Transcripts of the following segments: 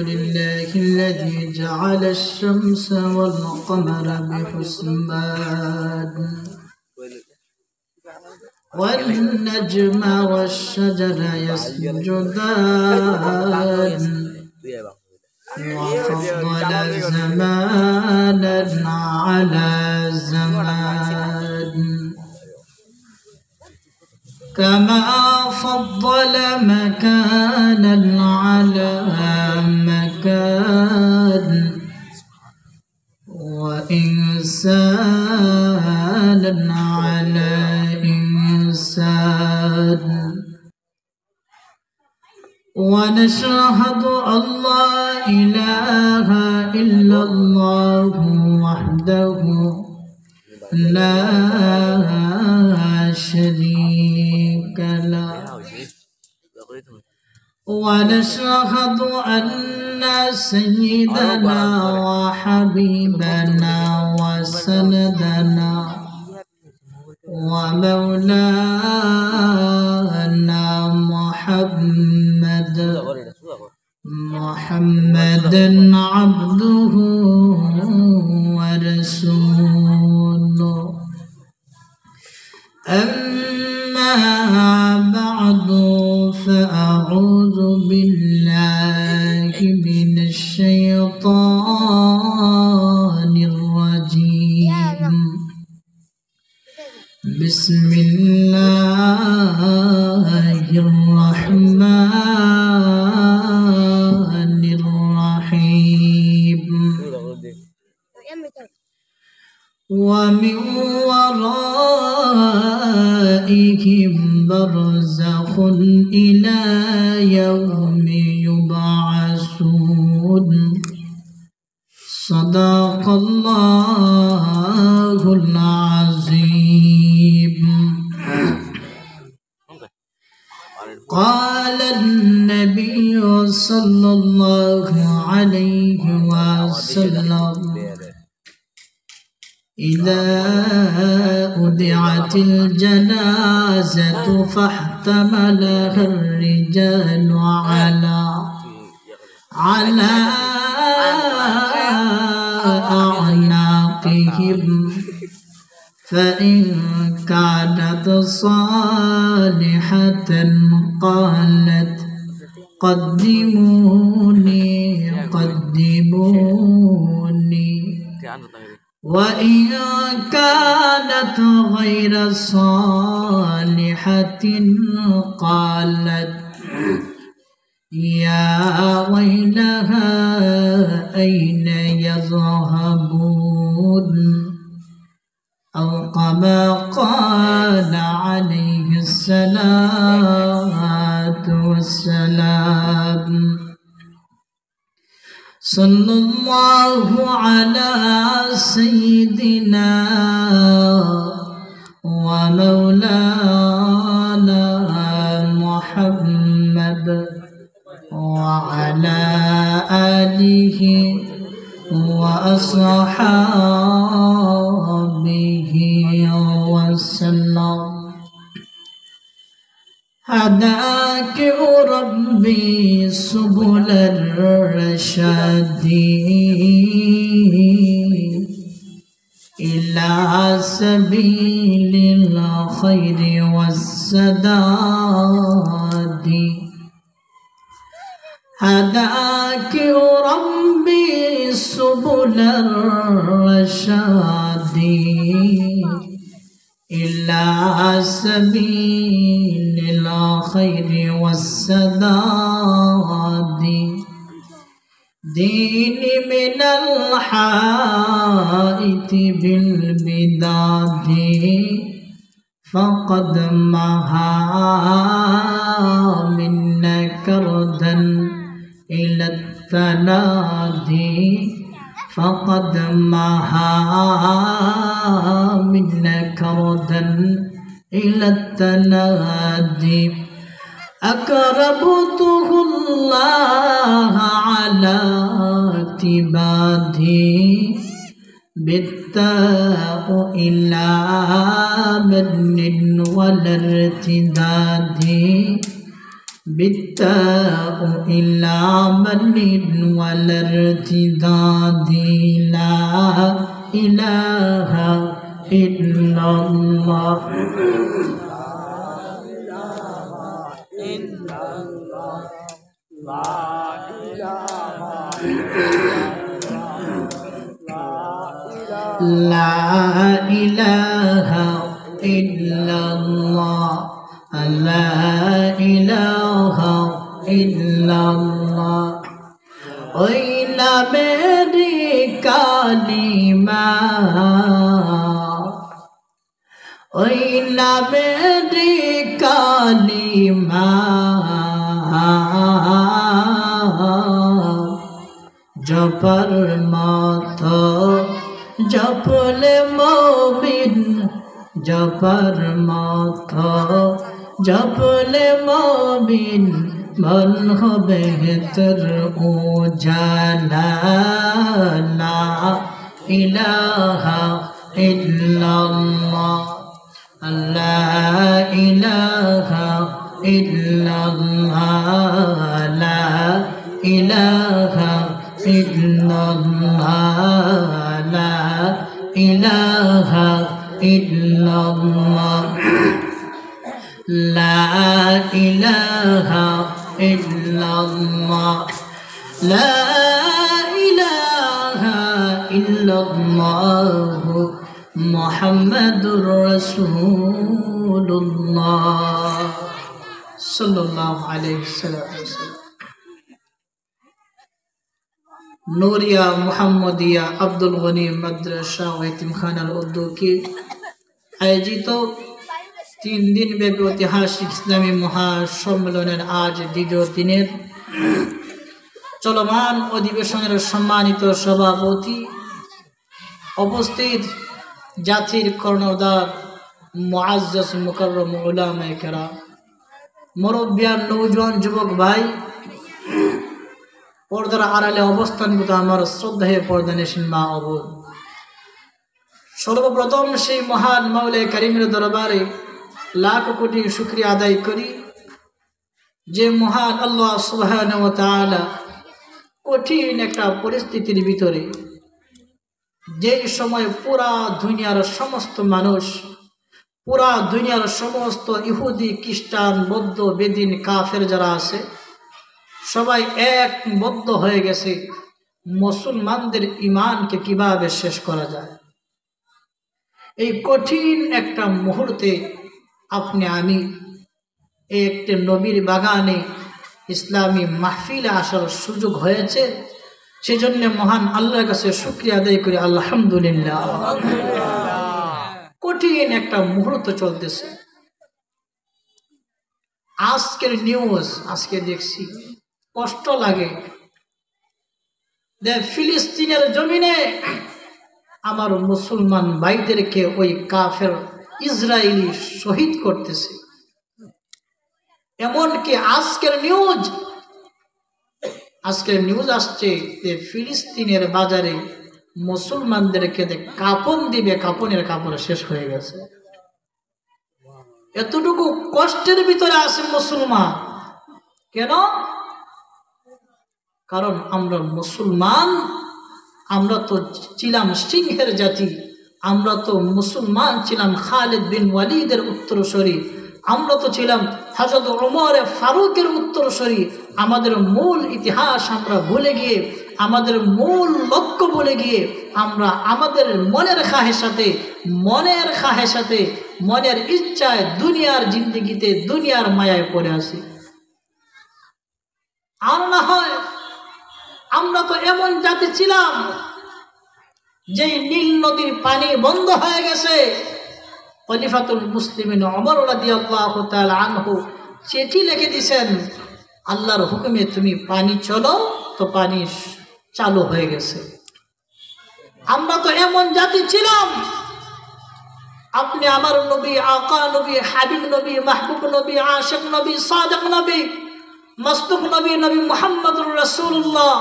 لله الذي جعل الشمس والقمر بحسبان والنجم والشجر يسجدان وفضل زمانا على زمان كما فضل مكانا على مكان وإنسانا على إنسان ونشهد أن لا إله إلا الله وحده لا شريك له ونشهد أن سيدنا وحبيبنا وسندنا ومولانا محمدا عبده ورسوله أما بعد فأعوذ بالله من الشيطان الرجيم بسم الله الرحمن الرحيم ومن ورائهم برزخ إلى يوم يبعثون صدق الله العظيم قال النبي صلى الله عليه وسلم إذا أودعت الجنازة فاحتملها الرجال على أعناقهم فإن كانت صالحة قالت قدموني وإن كانت غير صالحة قالت يا ويلها أين يذهبون أو كما قال عليه الصلاة والسلام صلى الله على سيدنا ومولانا محمد وعلى آله وأصحابه وسلم هداك ربي سبل الرشاد إلى سبيل الخير والسداد هداك ربي سبل الرشاد إلى سبيل الخير والسداد ديني من الحائط بالبداد فقد مها منك ردا إلى التنادي فقد مها منك ردا إلى التنادي أقربته الله على اعتبادي بالتاء إلى من ولا ارتداد بالتاء إلا من والارتداد لا إله إلا الله لا إله إلا الله لا إله إلا الله ওইলা Mary কালিমা ওইলা Mary কালিমা জপর মত জপলে মুমিন জপর মত জপলে মুমিন মন হবে বেহতর উজালা লা ইলাহা ইল্লাল্লাহ লা ইলাহা ইল্লাল্লাহ লা ইলাহা ইল্লাল্লাহ লা ইলাহা ইল্লাল্লাহ লা ইলাহা ইল্লাল্লাহ লা ইলাহা ইল্লাল্লাহ মুহাম্মাদুর রাসূলুল্লাহ সাল্লাল্লাহু আলাইহি ওয়াসাল্লাম। नूरिया मुहम्मदिया अब्दुल गनी मद्रसा व यतीमखाना उर्दू की आयोजित 3 दिन ব্যাপী ঐতিহাসিক ইসলামী মহাসম্মেলনের আজ দ্বিতীয় দিনের চলমান অধিবেশনের সম্মানিত সভাপতি, উপস্থিত জাতির কর্ণধার মুআজ্জাজ মুকাররম উলামায়ে কেরাম, মুরব্বিয়ান নওজোয়ান যুবক ভাই, পর্দার আড়ালে অবস্থানগত আমার শ্রদ্ধেয় পর্দানেশীন মা ও বোন, সর্বপ্রথম সেই মহান মাওলা কারীমের দরবারে লাখ কোটি শুকরিয়া আদায় করি যে মহান আল্লাহ সুবহানাহু ওয়া তাআলা কঠিন একটা পরিস্থিতির ভিতরে, যে সময় পুরা দুনিয়ার সমস্ত মানুষ, পুরা দুনিয়ার সমস্ত ইহুদি খ্রিস্টান বৌদ্ধ বেদিন কাফের যারা আছে সবাই একবদ্ধ হয়ে গেছে মুসলমানদের ঈমানকে কিভাবে শেষ করা যায়। এই কঠিন একটা মুহূর্তে আপনি আমি একটি নবীর বাগানে ইসলামী মাহফিলে আসার সুযোগ হয়েছে, সেজন্য মহান আল্লাহর কাছে শুকরিয়া আদায় করি আলহামদুলিল্লাহ। কঠিন একটা মুহূর্ত চলতেছে। আজকের নিউজ আজকে দেখছি, কষ্ট লাগে যে ফিলিস্তিনের জমিনে আমার মুসলমান ভাইদেরকে ওই কাফের ইসরায়েলি শহীদ করতেছে। এমনকি আজকের নিউজ আসছে যে ফিলিস্তিনের বাজারে মুসলমানদেরকে কাপড় দিবে, কাপড়ের কাপড় শেষ হয়ে গেছে। এতটুকু কষ্টের ভিতরে আছে মুসলমান। কেন? কারণ আমরা মুসলমান, আমরা তো ছিলাম সিংহের জাতি, আমরা তো মুসলমান ছিলাম খালিদ বিন ওয়ালিদের উত্তরসূরি, আমরা তো ছিলাম হযরত ওমর ফারুকের উত্তরসূরি। আমাদের মূল ইতিহাস আমরা ভুলে গিয়ে, আমাদের মূল লক্ষ্য ভুলে গিয়ে আমরা আমাদের মনের খাহেসাতে মনের ইচ্ছায় দুনিয়ার জিন্দেগিতে দুনিয়ার মায়ায় পড়ে আছি। আর না হয় আমরা তো এমন জাতি ছিলাম যেই নীল নদীর পানি বন্ধ হয়ে গেছে, খলিফাতুল মুসলিমিন ওমর রাদিয়াল্লাহু তাআলা আনহু চিঠি লিখে দিয়েছেন, আল্লাহর হুকুমে তুমি পানি চলো, তো পানি চালু হয়ে গেছে। আমরা তো এমন জাতি ছিলাম, আপনি আমার নবী, আকা নবী, হাবিব নবী, মাহবুব নবী, আশিক নবী, সাদিক নবী, মসদুক নবী, নবী মুহাম্মদুর রাসূলুল্লাহ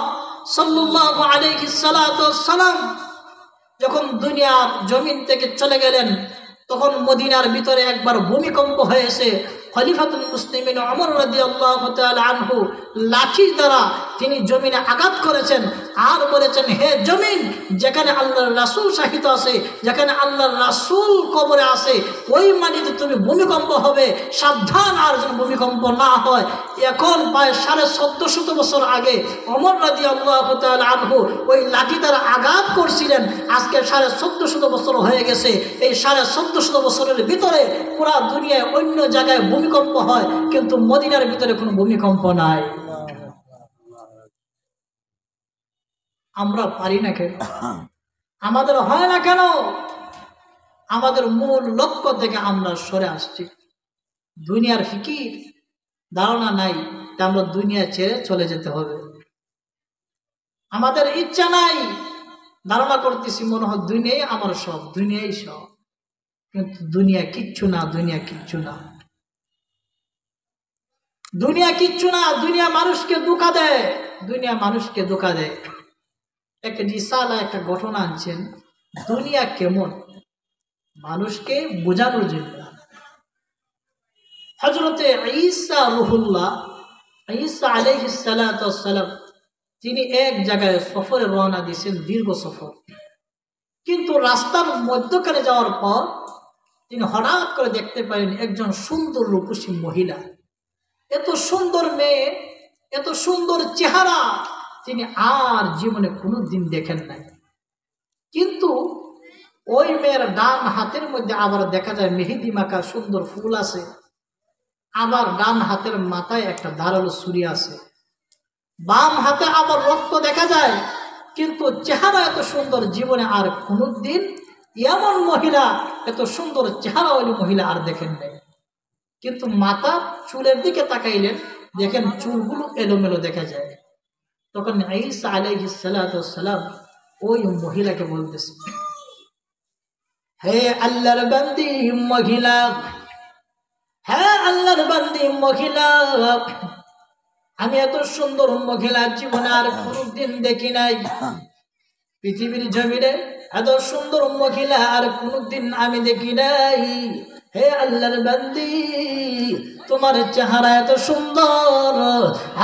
সাল্লাল্লাহু আলাইহি সাল্লাম যখন দুনিয়ার জমিন থেকে চলে গেলেন, তখন মদিনার ভিতরে একবার ভূমিকম্প হয়েছে। খলিফাতুল মুসলিমিন ওমর রাদিয়াল্লাহু তাআলা আনহু লাঠির দ্বারা তিনি জমিনে আঘাত করেছেন আর বলেছেন, হে জমিন, যেখানে আল্লাহর রাসূল শাহিদ আছে, যেখানে আল্লাহর রাসূল কবরে আছে, ওই মাটিতে তুমি ভূমিকম্প হবে, সাবধান আর যেন ভূমিকম্প না হয়। এখন প্রায় 1450 বছর আগে ওমর রাদিয়াল্লাহু তাআলা আনহু ওই লাঠি দ্বারা আঘাত করছিলেন। আজকে 1450 বছর হয়ে গেছে। এই 1450 বছরের ভিতরে পুরা দুনিয়ায় অন্য জায়গায় ভূমিকম্প হয়, কিন্তু মদিনার ভিতরে কোনো ভূমিকম্প নাই। আমরা পারি না কেন? আমাদের হয় না কেন? আমাদের মূল লক্ষ্য থেকে আমরা সরে আসছি। দুনিয়ার ফিকির ধারণা নাই, তা আমরা দুনিয়া ছেড়ে চলে যেতে হবে। আমাদের ইচ্ছা নাই, ধারণা করতেছি মনে হয় দুনিয়াই আমার সব, দুনিয়াই সব, কিন্তু দুনিয়া কিচ্ছু না, দুনিয়া কিচ্ছু না, দুনিয়া কিচ্ছু না। দুনিয়া মানুষকে ধোঁকা দেয়, দুনিয়া মানুষকে ধোঁকা দেয়। একটা রিসালা, একটা ঘটনা আনছেন দুনিয়া কেমন, মানুষকে বোঝানোর জন্য। হযরতে ঈসা রূহুল্লাহ, ঈসা আলাইহিস সালাতু ওয়াস সালাম, তিনি এক জায়গায় সফরে রওনা দিয়েছেন, দীর্ঘ সফর। কিন্তু রাস্তার মধ্যখানে যাওয়ার পর তিনি হঠাৎ করে দেখতে পেলেন একজন সুন্দর রূপসী মহিলা। এত সুন্দর মেয়ে, এত সুন্দর চেহারা তিনি আর জীবনে কোনোদিন দেখেন নাই। কিন্তু ওই মেয়ের ডান হাতের মধ্যে আবার দেখা যায় মেহেদি মাখা সুন্দর ফুল আছে, আবার ডান হাতের মাথায় একটা ধারালো ছুরি আছে, বাম হাতে আবার রক্ত দেখা যায়। কিন্তু চেহারা এত সুন্দর, জীবনে আর কোনোদিন এমন মহিলা, এত সুন্দর চেহারাওয়ালি মহিলা আর দেখেন নাই। কিন্তু মাথা চুলের দিকে তাকাইলেন, দেখেন চুলগুলো এলোমেলো দেখা যায়। তখন ঈসা আলাইহিস সালাতু ওয়াস সালাম ওই মহিলাকে বলতেছে, হে আল্লাহর বান্দি মহিলা, হে আল্লাহর বান্দি মহিলা, আমি এত সুন্দর মহিলা জীবনে আর কোনোদিন দেখি নাই। পৃথিবীর জমিনে এত সুন্দর মহিলা আর কোনোদিন আমি দেখি নাই। হে আল্লাহর বান্দি, তোমার চেহারা এত সুন্দর,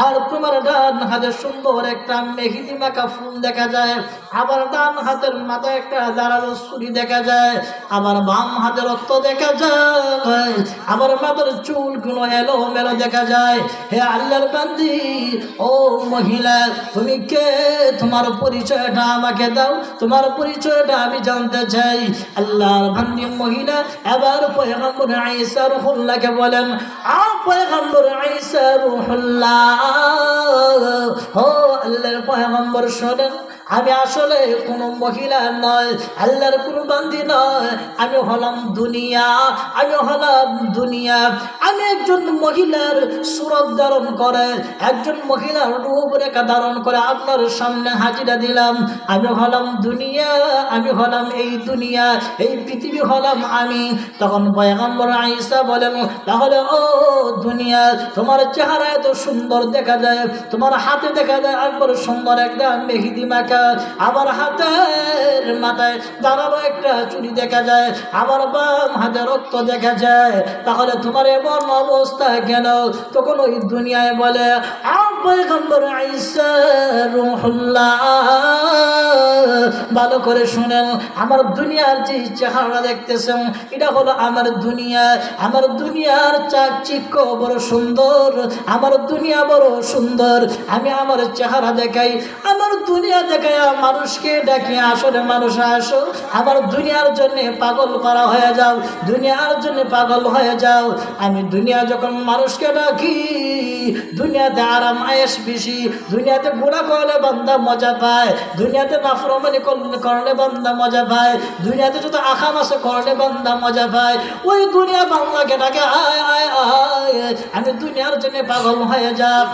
আর তোমার ডান হাতে সুন্দর একটা মেহেদি মাখা ফুল দেখা যায়, আবার ডান হাতের মাথায় একটা ধারালো ছুরি দেখা যায়, আবার বাম হাতে রক্ত দেখা যায়, আবার মাথার চুলগুলো এলোমেলো দেখা যায়। হে আল্লাহর বান্দি, ও মহিলা, তুমি কে? তোমার পরিচয়টা আমাকে দাও, তোমার পরিচয়টা আমি জানতে চাই। আল্লাহর বান্দি মহিলা এবার পয়গম্বর ঈসা রূহুল্লাহকে বলেন, পয়গম্বর ঈসা রূহুল্লাহ, ও আল্লাহর পয়গম্বর শোনেন, আমি আসলে কোনো মহিলা নয়, আল্লাহর কোনো বান্দি নয়, আমি হলাম দুনিয়া, আমি হলাম দুনিয়া। আমি একজন মহিলার সুরত ধারণ করে, একজন মহিলার রূপরেখা ধারণ করে আপনার সামনে হাজিরা দিলাম। আমি হলাম দুনিয়া, আমি হলাম এই দুনিয়া, এই পৃথিবী হলাম আমি। তখন পয়গম্বর ঈসা বলেন, তাহলে ও দুনিয়া, তোমার চেহারা এত সুন্দর দেখা যায়, তোমার হাতে দেখা যায় একবার সুন্দর একটা মেহেদি মাখা, আবার হাতের মাথায় দাঁড়ানো একটা চুরি দেখা যায়, আবার বাম হাতে রক্ত দেখা যায়, তাহলে তোমার এমন অবস্থা কেন? তখন ওই দুনিয়ায় বলে, পয়গম্বর ঈসা রূহুল্লাহ, ভালো করে শুনেন, আমার দুনিয়ার যে চেহারা দেখতেছেন এটা হলো আমার দুনিয়া। আমার দুনিয়ার চাকচিক্য বড় সুন্দর, আমার দুনিয়া বড় সুন্দর। আমি আমার চেহারা দেখাই, আমার দুনিয়া দেখাই মানুষকে ডাকি, আসলে মানুষ আসো, আমার দুনিয়ার জন্য পাগল করা হয়ে যাও, দুনিয়ার জন্য পাগল হয়ে যাও। আমি দুনিয়া যখন মানুষকে ডাকি, দুনিয়াতে আরাম আয়েশ বেশি, দুনিয়াতে গুনাহ করলে বান্দা মজা পায়, দুনিয়াতে নাফরমানি করলে বান্দা মজা পায়, দুনিয়াতে যত আখাম আছে করলে বান্দা মজা পায়। ওই দুনিয়া বান্দাকে ডাকে, আয় আয় আয়, আমি দুনিয়ার জন্য পাগল হয়ে যাব।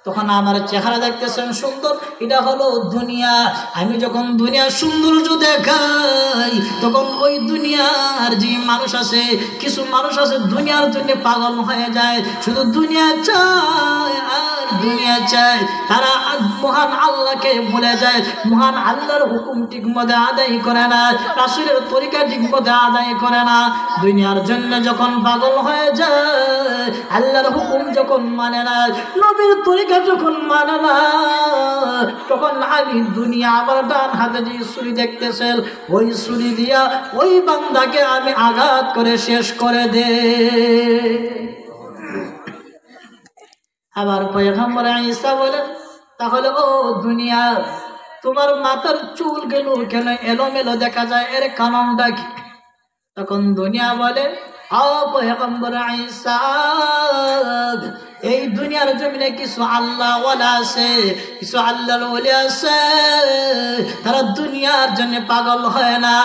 তখন আমার চেহারা দেখতেছেন সুন্দর, এটা হলো দুনিয়া। আমি যখন দুনিয়ার সৌন্দর্য দেখাই, তখন ওই দুনিয়ার যে মানুষ আছে, কিছু মানুষ আছে দুনিয়ার জন্য পাগল হয়ে যায়, শুধু দুনিয়া চায়, দুনিয়া চায়, তারা মহান আল্লাহকে ভুলে যায়, মহান আল্লাহর হুকুম ঠিক মতো আদায় করে না, রাসূলের তরিকা ঠিক মতো আদায় করে না। দুনিয়ার জন্য যখন পাগল হয়ে যায়, আল্লাহর হুকুম যখন মানে না, নবীর তরিকা যখন মানে না, তখন আমি দুনিয়া আবার ডান হাতে যে ছুরি দেখতেছেন, ওই ছুরি দিয়া ওই বান্দাকে আমি আঘাত করে শেষ করে দে। আবার পয়গম্বর ঈসা বলেন, তাহলে ও দুনিয়া, তোমার মাথার চুল গেল কেন এলোমেলো দেখা যায়, এর কারণটা কি? তখন দুনিয়া বলে, ও পয়গম্বর ঈসা, এই দুনিয়ার জমিনে কিছু আল্লাহ ওয়ালা আছে, কিছু আল্লাহর ওলি আছে, তারা দুনিয়ার জন্য পাগল হয় না।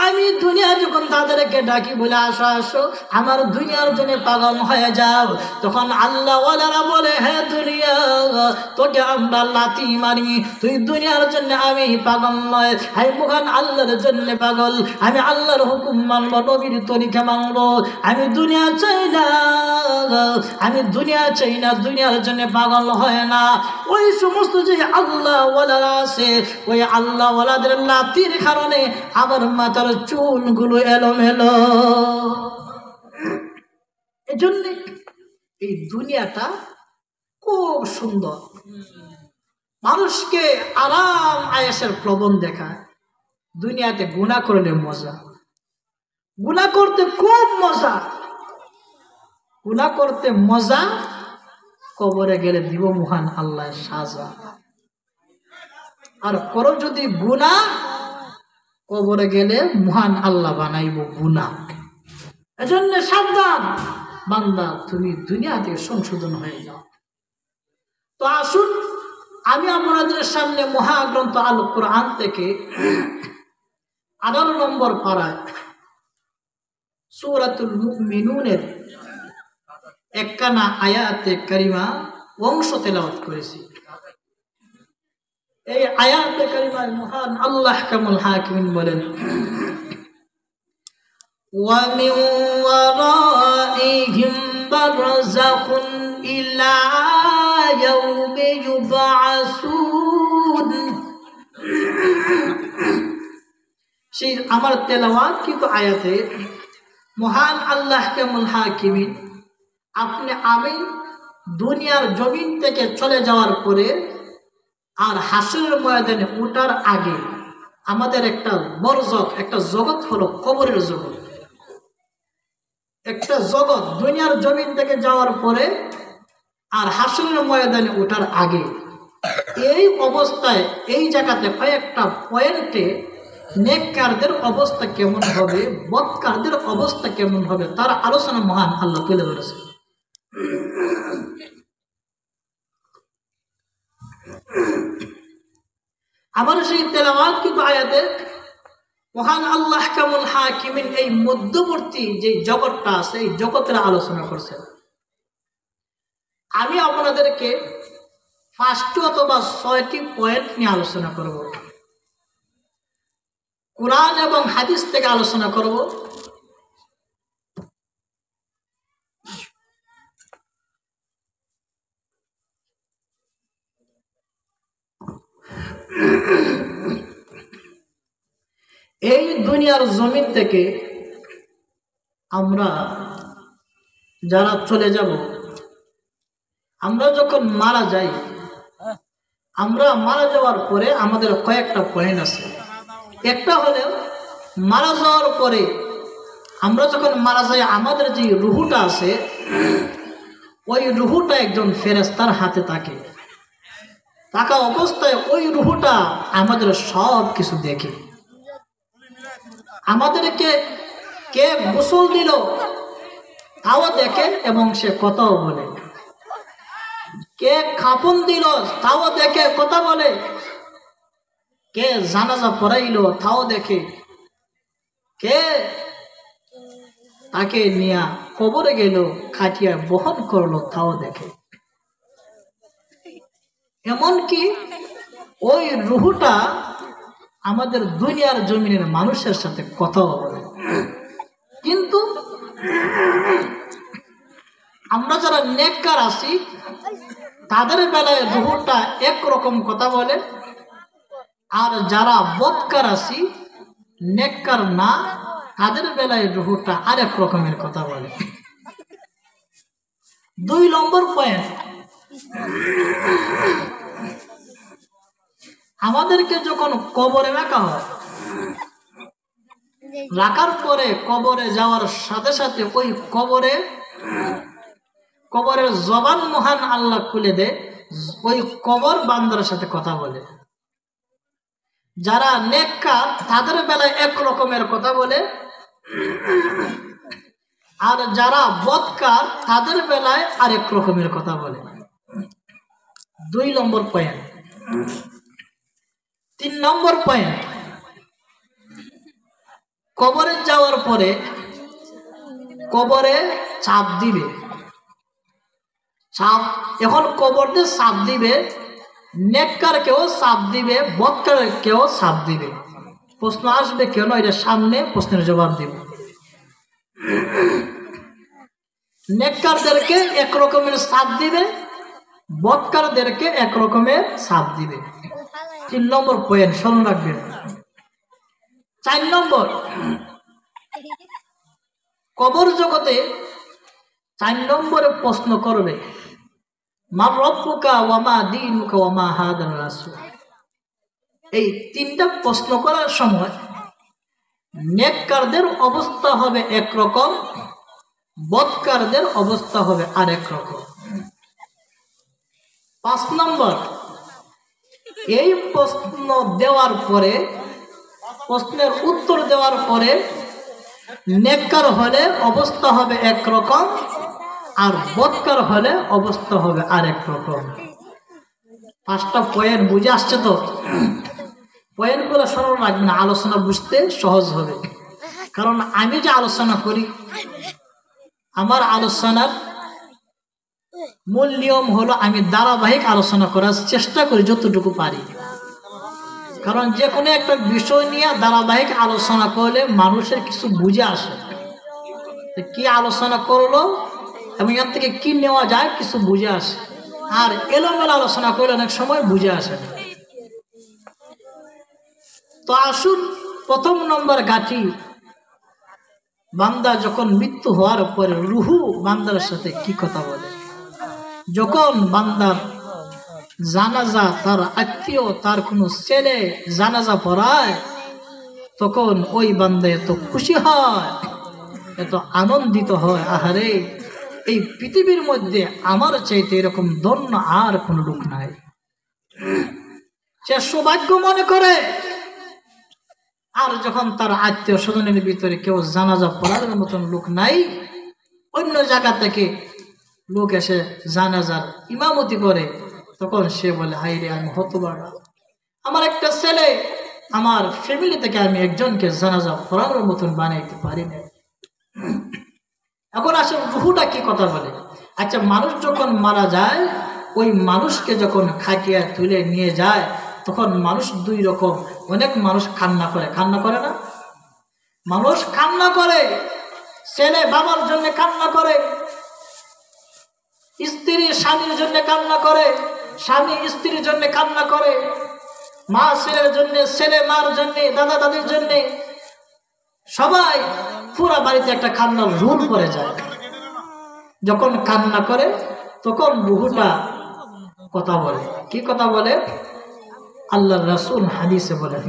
আমি দুনিয়া যখন তাদেরকে ডাকি বলে আসো আসো আমার দুনিয়ার জন্য পাগল হয়ে যাও, তখন আল্লাহ ওয়ালারা বলে, হে দুনিয়া, তোকে আমরা লাথি মারি, তুই দুনিয়ার জন্য আমি পাগল নয়, আমি মহান আল্লাহর জন্য পাগল, আমি আল্লাহর হুকুম মানবো, নবীর তরিকা মানবো, আমি দুনিয়া চাই না, আমি দুনিয়া চাই না, দুনিয়ার জন্য পাগল হয় না। ওই সমস্ত যে আল্লাহ ওয়ালারা আছে, ওই আল্লাহ ওয়ালাদের লাথির কারণে আমার মাথার চুলগুলো এলোমেলো। এজন্য এই দুনিয়াটা খুব সুন্দর, মানুষকে আরাম আয়েশের প্রবণ দেখায়। দুনিয়াতে গুনাহ করলে মজা, গুনাহ করতে খুব মজা, গুনাহ করতে মজা, কবরে গেলে দিব মহান আল্লাহ সাজা। আর করো যদি গুনাহ, কবরে গেলে মহান আল্লাহ বানাইব গুনাহ। এজন্য সাবধান বান্দা, তুমি দুনিয়া থেকে সংশোধন হয়ে যাও। তো আসুন আমি আপনাদের সামনে মহাগ্রন্থ আল কোরআন থেকে 18 নম্বর পারায় সূরাতুল মুমিনুনের 51 আয়াতে কারিমা অংশ তেলাওয়াত করেছি। এই আয়াতে কারিমায় মহান আল্লাহ কামুল হাকিমিন বলেন, ওয়া মিন ওয়ারাইহিম বারযাখুন ইলা ইয়াউমি ইউবআসুন। সেই আমার তেলাওয়াত কিন্তু আয়াতে মহান আল্লাহ কামুল হাকিমিন আপনি আমি দুনিয়ার জমিন থেকে চলে যাওয়ার পরে আর হাসরের ময়দানে ওঠার আগে আমাদের একটা বরজখ, একটা জগৎ হলো কবরের জগৎ। একটা জগৎ দুনিয়ার জমিন থেকে যাওয়ার পরে আর হাসরের ময়দানে ওঠার আগে, এই অবস্থায় এই জায়গাতে কয়েকটা পয়েন্টে নেককারদের অবস্থা কেমন হবে, বদকারদের অবস্থা কেমন হবে, তার আলোচনা মহান আল্লাহ তুলে ধরেছে। আমার সেই তেলাওয়াত কিন্তু আয়াতে মহান আল্লাহ কামুল হাকিমিন এই মধ্যবর্তী যে জগৎটা আছে, এই জগতের আলোচনা করছেন। আমি আপনাদেরকে 5টি অথবা 6টি পয়েন্ট নিয়ে আলোচনা করব, কোরআন এবং হাদিস থেকে আলোচনা করব। এই দুনিয়ার জমিন থেকে আমরা যারা চলে যাব, আমরা যখন মারা যাই, আমরা মারা যাওয়ার পরে আমাদের কয়েকটা পয়েন্ট আছে। একটা হলো মারা যাওয়ার পরে আমরা যখন মারা যাই, আমাদের যে রুহুটা আছে, ওই রুহুটা একজন ফেরেশতার হাতে থাকে। থাকা অবস্থায় ওই রুহুটা আমাদের সব কিছু দেখে। আমাদেরকে কে গোসল দিল তাও দেখে এবং সে কথাও বলে, কে কাফন দিল তাও দেখে, কথা বলে, কে জানাজা পড়াইল তাও দেখে, কে তাকে নিয়ে কবরে গেল খাটিয়া বহন করলো তাও দেখে। এমনকি ওই রুহুটা আমাদের দুনিয়ার জমিনের মানুষের সাথে কথাও বলে। কিন্তু আমরা যারা নেককার আছি, তাদের বেলায় রুহুটা একরকম কথা বলে, আর যারা বদকার আছি নেককার না তাদের বেলায় রুহুটা আরেক রকমের কথা বলে। 2 নম্বর পয়েন্ট, আমাদেরকে যখন কবরে রাখা হয়, রাখার পরে কবরে যাওয়ার সাথে সাথে ওই কবরের জবান মহান আল্লাহ খুলে দেয়, ওই কবর বান্দার সাথে কথা বলে। যারা নেককার তাদের বেলায় এক রকমের কথা বলে, আর যারা বদকার তাদের বেলায় আরেক রকমের কথা বলে। 2 নম্বর পয়েন্ট। 3 নম্বর পয়েন্ট, কবরে যাওয়ার পরে কবরে চাপ দিবে। এখন কবর দিয়ে চাপ দিবে, নেককার কেউ চাপ দিবে, বদকার কেউ চাপ দিবে। প্রশ্ন আসবে কেন, এটা সামনে প্রশ্নের জবাব দিব। নেককারদেরকে এক রকমের চাপ দিবে, বদকারদেরকে এক রকমের চাপ দিবে। 3 নম্বর পয়েন্ট স্মরণ রাখবেন। 4 নম্বর, কবর জগতে 4 নম্বরে প্রশ্ন করবে, মা রব্বুকা ওয়া মা দীনুকা ওয়া মা হাদার রাসূল। এই 3টা প্রশ্ন করার সময় নেককারদের অবস্থা হবে একরকম, বদকারদের অবস্থা হবে আরেক রকম। 5 নম্বর, এই প্রশ্ন দেওয়ার পরে, প্রশ্নের উত্তর দেওয়ার পরে নেককার হলে অবস্থা হবে একরকম, আর বদকার হলে অবস্থা হবে আরেক রকম। 5টা পয়েন্ট বুঝে আসছে তো? পয়েন্টগুলো স্মরণ রাখবেন, আলোচনা বুঝতে সহজ হবে। কারণ আমি যে আলোচনা করি, আমার আলোচনার মূল নিয়ম হলো আমি ধারাবাহিক আলোচনা করার চেষ্টা করি যতটুকু পারি। কারণ যে কোনো একটা বিষয় নিয়ে ধারাবাহিক আলোচনা করলে মানুষের কিছু বুঝে আসে, কি আলোচনা করলো এবং এর থেকে কি নেওয়া যায় কিছু বুঝে আসে। আর এলোমেলো আলোচনা করলে অনেক সময় বুঝে আসে। তো আসুন, 1 নম্বর গাঠি, বান্দা যখন মৃত্যু হওয়ার পরে রুহু বান্দার সাথে কি কথা বলে। যখন বান্দার জানাজা, তার আত্মীয়, তার কোনো ছেলে জানাজা পড়ায়, তখন ওই বান্দা এত খুশি হয়, এত আনন্দিত হয়, আহারে এই পৃথিবীর মধ্যে আমার চাইতে এরকম ধন্য আর কোনো লোক নাই। সে সৌভাগ্য মনে করে। আর যখন তার আত্মীয় স্বজনের ভিতরে কেউ জানাজা পড়ার মতন লোক নাই, অন্য জায়গা থেকে লোক এসে জানাজার ইমামতি করে, তখন সে বলে, হাই রে আমি হতভাগা, আমার একটা ছেলে, আমার ফ্যামিলি থেকে আমি একজনকে জানাজা পড়ানোর মতন বানাইতে পারি না। এখন আসলে রুহুটা কি কথা বলে। আচ্ছা, মানুষ যখন মারা যায়, ওই মানুষকে যখন খাটিয়া তুলে নিয়ে যায়, তখন মানুষ 2 রকম। অনেক মানুষ কান্না করে, কান্না করে না? মানুষ কান্না করে, ছেলে বাবার জন্য কান্না করে, স্ত্রী স্বামীর জন্য কান্না করে, স্বামী স্ত্রীর জন্য কান্না করে, মা ছেলের জন্য, ছেলে মার জন্য, দাদা দাদির জন্য, সবাই পুরা বাড়িতে একটা কান্নার রুল পড়ে যায়। যখন কান্না করে তখন রুহুটা কথা বলে। কি কথা বলে? আল্লাহর রাসূল হাদিসে বলেন,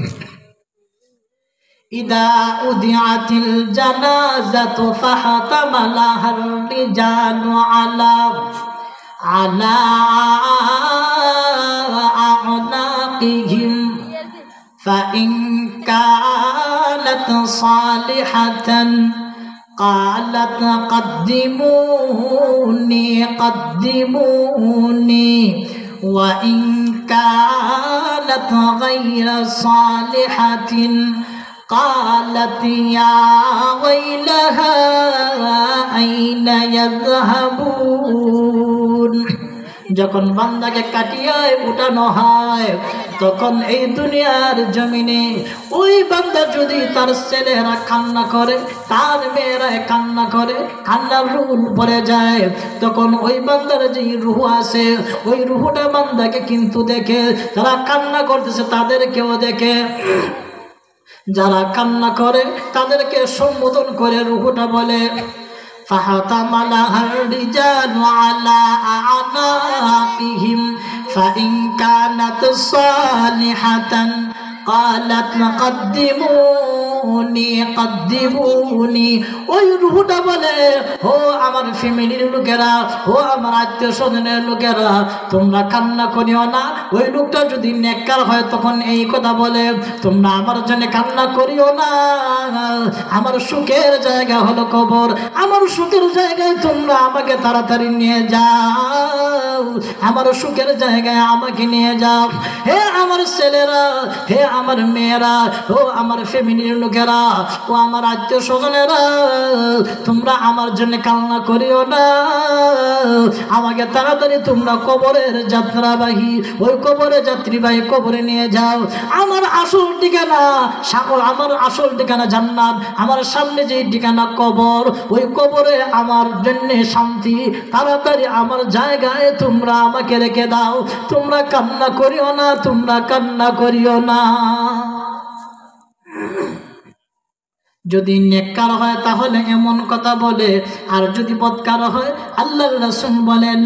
ইদা উদিআতিল জানাজাতু ফাহাতামালাহার রিজালু আলা আ'নাকিহিম ফাইন কানাত সালিহাতান قالت قدموني قدموني وإن كانت غير صالحة قالت يا ويلها أين يذهبون যখন বান্দাকে কাটিয়ে উঠানো হয় তখন এই দুনিয়ার জমিনে ওই বান্দা যদি তার ছেলেরা কান্না করে, তার মেয়েরা কান্না করে, কান্নার রুহ পড়ে যায়, তখন ওই বান্দার যে রুহ আছে ওই রুহটা বান্দাকে কিন্তু দেখে, যারা কান্না করতেছে তাদেরকেও দেখে, যারা কান্না করে তাদেরকে সম্বোধন করে রুহটা বলে فحطملها الرجال على أعناقهم فإن كانت صالحة قالت قدموني ওই রুহটা বলে, ও আমার ফ্যামিলির লোকেরা, ও আমার আত্মীয় স্বজনের লোকেরা, তোমরা কান্না করিও না। ওই লোকটা যদি নেককার হয় তখন এই কথা বলে, তোমরা আমার জন্য কান্না করিও না, আমার সুখের জায়গা হলো কবর, আমার সুখের জায়গায় তোমরা আমাকে তাড়াতাড়ি নিয়ে যাও, আমার সুখের জায়গায় আমাকে নিয়ে যাও। হে আমার ছেলেরা, হে আমার মেয়েরা, ও আমার ফ্যামিলির লোকেরা, ও আমার আত্মীয় স্বজনেরা, তোমরা আমার জন্য কান্না করিও না, আমাকে তাড়াতাড়ি তোমরা কবরের যাত্রাবাহী, ওই কবরের যাত্রীবাহী কবরে নিয়ে যাও। আমার আসল ঠিকানা সাগর, আমার আসল ঠিকানা জান্নাত, আমার সামনে যে ঠিকানা কবর, ওই কবরে আমার জন্য শান্তি, তাড়াতাড়ি আমার জায়গায় তোমরা আমাকে রেখে দাও, তোমরা কান্না করিও না, তোমরা কান্না করিও না। যদি নেককার হয় তাহলে এমন কথা বলে, আর যদি বদকার হয় আল্লাহর রাসূল বলেন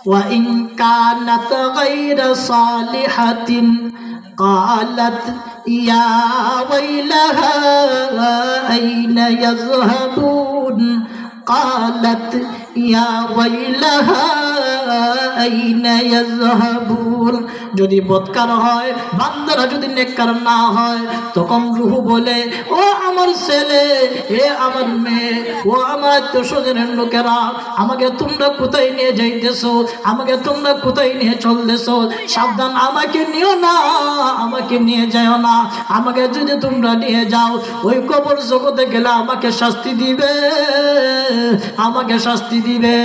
ওয়া ইন কানাত গায়রা সালিহাতিন قالت يا ويلها أين يذهبون قالت يا ويلها أين يذهبون যদি বদকার হয় বান্দারা, যদি নেককার না হয়, তখন রূহ বলে, ও আমার ছেলে, এ আমার মেয়ে, ও আমার আত্মীয়স্বজনের লোকেরা, আমাকে তোমরা কোথায় নিয়ে যাইতেছো, আমাকে তোমরা কোথায় নিয়ে চলতেছো, সাবধান, আমাকে নিও না, আমাকে নিয়ে যাও না, আমাকে যদি তোমরা নিয়ে যাও ওই কবর জগতে গেলে আমাকে শাস্তি দিবে, আমাকে শাস্তি দিবে,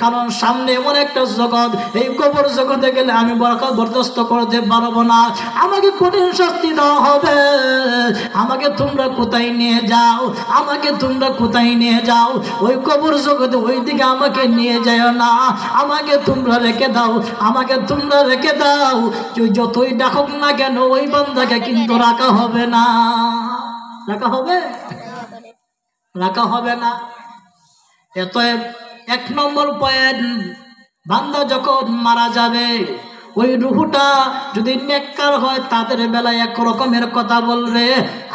কারণ সামনে এমন একটা জগৎ, এই কবর জগতে গেলে আমি বরদাস্ত করতে পারবো না, আমাকে কঠিন শাস্তি দেওয়া হবে, আমাকে তোমরা কোথায় নিয়ে যাও, আমাকে তোমরা কোথায় নিয়ে যাও, ওই কবর জগতে ওই দিকে আমাকে নিয়ে যাও না, আমাকে তোমরা রেখে দাও, আমাকে তোমরা রেখে দাও, যতই ডাকুক না কেন ওই বান্দাকে কিন্তু রাখা হবে না, রাখা হবে, রাখা হবে না। এত এক নম্বর পয়েন্ট, বান্দা যখন মারা যাবে ওই রূহটা যদি নেককার হয় তাদের বেলায় এক রকমের কথা বলবে,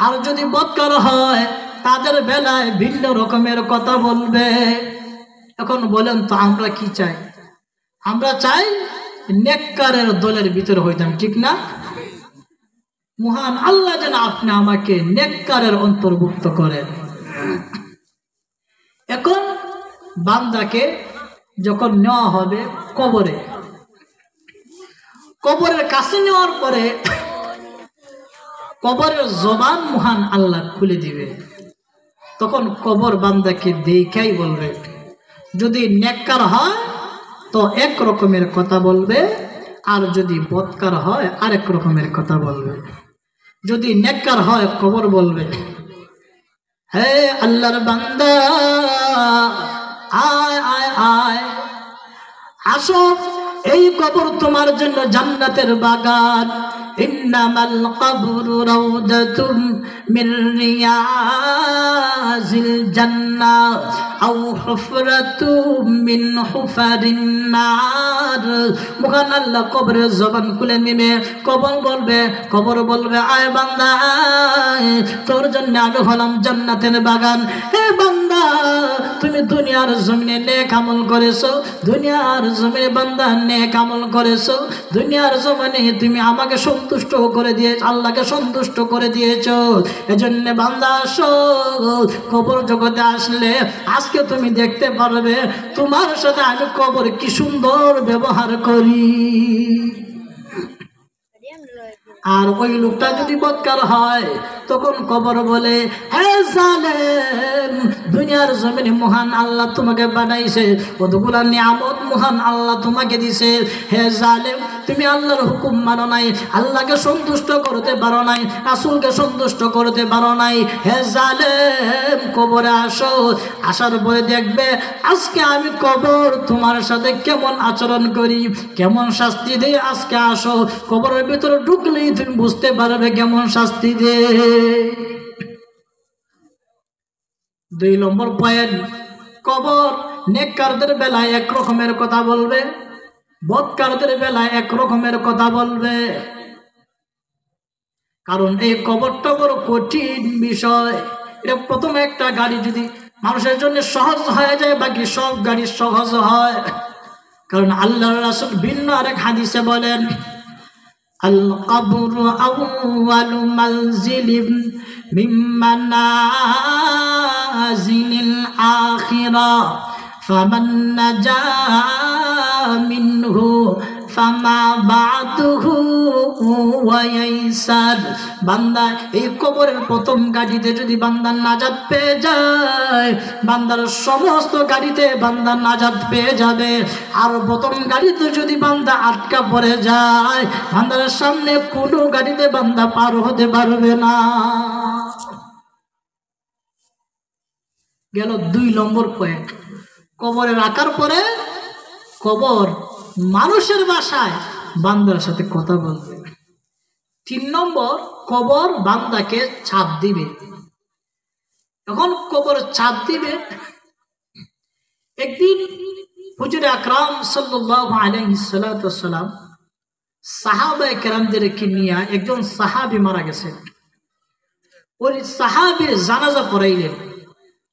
আর যদি বদকার হয় তাদের বেলায় ভিন্ন রকমের কথা বলবে। এখন বলেন তো আমরা কি চাই? আমরা চাই নেককারের দলের ভিতরে হইতাম, ঠিক না? মহান আল্লাহ যেন আপনি আমাকে নেককারের অন্তর্ভুক্ত করেন। এখন বান্দাকে যখন নেওয়া হবে কবরে, কবরের কাছে নেওয়ার পরে কবরের জবান মহান আল্লাহ খুলে দিবে, তখন কবর বান্দাকে দেখাই বলবে, যদি নেককার হয় তো এক রকমের কথা বলবে, আর যদি বদকার হয় আরেক রকমের কথা বলবে। যদি নেককার হয় কবর বলবে, হে আল্লাহর বান্দা, আয় আয় আয়, আসো, এই কবর তোমার জন্য জান্নাতের বাগান। ইন্নামাল কবরু রাউদাতুম মিন রিয়াজিল জান্নাহ আও হুফরাতুম মিন হুফারিন নার। মহান আল্লাহ কবরের জবান খুলে নিবে, কবর বলবে, আয় বান্দা আয়, তোর জন্য আমি হলাম জান্নাতের বাগান। হে বান্দা, তুমি দুনিয়ার জমিনে নেক আমল করেছো, দুনিয়ার জমিনে বান্দা নেক আমল করেছো, দুনিয়ার জমিনে তুমি আমাকে সন্তুষ্ট করে দিয়েছ, আল্লাহকে সন্তুষ্ট করে দিয়েছো, এজন্য বান্দা আসো, কবর জগতে আসলে আজকে তুমি দেখতে পারবে তোমার সাথে আমি কবর কি সুন্দর ব্যবহার করি। আর ওই লোকটা যদি বদকার হয় তখন কবর বলে, হে জালেম, দুনিয়ার জমিনে মহান আল্লাহ তোমাকে বানাইছে, কতগুলা নিয়ামত মহান আল্লাহ তোমাকে দিছে, হে জালেম তুমি আল্লাহর হুকুম মানো নাই, আল্লাহকে সন্তুষ্ট করতে পারো নাই, রাসূলকে সন্তুষ্ট করতে পারো নাই, হে জালেম কবরে আসো, আসার পরে দেখবে আজকে আমি কবর তোমার সাথে কেমন আচরণ করি, কেমন শাস্তি দেই, আজকে আসো, কবরের ভিতরে ঢুকলেই তুমি বুঝতে পারবে কেমন শাস্তি দে। 2 নম্বর পয়েন্ট, কবর নেককারদের বেলায় এক রকমের কথা বলবে, বদকারদের বেলায় এক রকমের কথা বলবে। কারণ এই কবরটা বড় কঠিন বিষয়। এটা প্রথমে একটা গাড়ি যদি মানুষের জন্য সহজ হয়ে যায়, বাকি সব গাড়ি সহজ হয়। কারণ আল্লাহর রাসূল ভিন্ন আরেক হাদিসে বলেন, আল কবরু আউয়ালু মানজিলিন মিন মানাজিলিল আখিরাহ ফামান নাজা মিনহু ফামা বাদুহু ওয়াইসার। বান্দা এই কবরের প্রথম গাড়িতে যদি বান্দা নাজাত পেয়ে যায়, বান্দার সমস্ত গাড়িতে বান্দা নাজাত পেয়ে যাবে। আর প্রথম গাড়িতে যদি বান্দা আটকা পড়ে যায়, বান্দার সামনে কোনো গাড়িতে বান্দা পার হতে পারবে না। গেল 2 নম্বর পয়েন্ট, কবরে রাখার পরে কবর মানুষের ভাষায় বান্দার সাথে কথা বলবে। 3 নম্বর, কবর বান্দাকে ছাপ দিবে। এখন কবর ছাপ দিবে। একদিন হুজুর আকরাম সাল্লাল্লাহু আলাইহি সাল্লাম সাহাবায়ে কেরামদেরকে নিয়ে একজন সাহাবী মারা গেছে। ওই সাহাবীর জানাজা পড়াইলেন।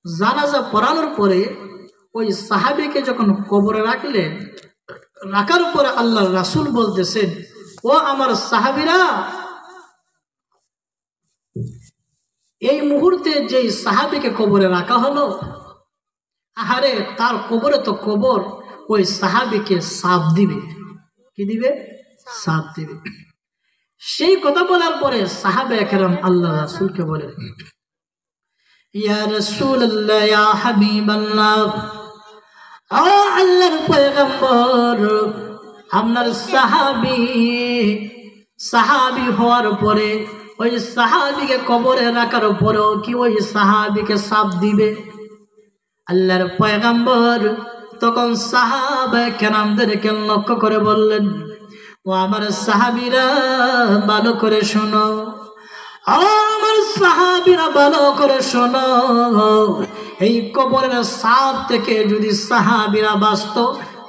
জানাজা পড়ানোর পরে ওই সাহাবীকে যখন কবরে রাখলেন, রাখার পরে আল্লাহর রাসূল বলতেছেন, ও আমার সাহাবীরা, এই মুহূর্তে যে সাহাবীকে কবরে রাখা হলো, আহারে তার কবরে তো কবর ওই সাহাবীকে সাপ দিবে। কি দিবে? সাপ দিবে। সেই কথা বলার পরে সাহাবায়ে কেরাম আল্লাহ রাসূলকে বলে, ইয়া রাসূলুল্লাহ, ইয়া হাবিবাল্লাহ, আল্লাহর পয়গম্বর, আপনার সাহাবী হওয়ার পরে ওই সাহাবীকে কবরে রাখার পরেও কি ওই সাহাবীকে সাপ দিবে? আল্লাহর পয়গম্বর তখন সাহাবায়ে কেরামদেরকে লক্ষ্য করে বললেন, ও আমার সাহাবীরা ভালো করে শোনো, আমার সাহাবীরা ভালো করে শোনো, এই কবরের সাপ থেকে যদি সাহাবীরা বাঁচত,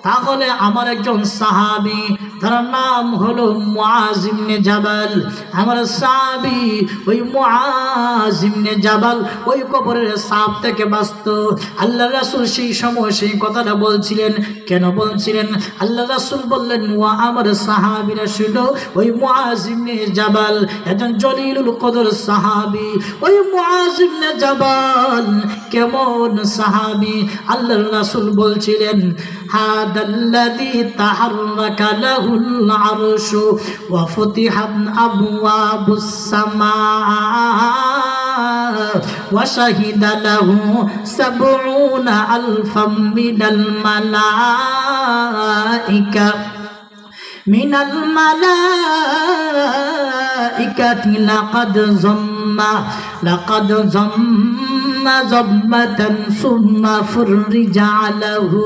তাহলে আমার একজন সাহাবী, তার নাম হলো মুআজ ইবনে জাবাল, আমার সাহাবী ওই মুআজ ইবনে জাবাল ওই কবরের সাপ থেকে বাঁচত। আল্লাহর রাসূল সেই সময় সেই কথাটা বলছিলেন। কেন বলছিলেন? আল্লাহর রাসূল বললেন, ও আমার সাহাবীরা শুনো, ওই মুআজ ইবনে জাবাল একজন জলিলুল কদর সাহাবী। ওই মুআজ ইবনে জাবাল কেমন সাহাবী? আল্লাহর রাসূল বলছিলেন, হাদাল্লাযী তাহাররাকা লাহুল আরশু ওয়া ফুতিহাত আবওয়াবুস সামা ওয়া শাহিদা লাহু ৭০ আলফাম মিনাল মালাইকাতি লাকাদ জাম্মা জাম্মাতান সুম্মা ফুররিজা আলাহু।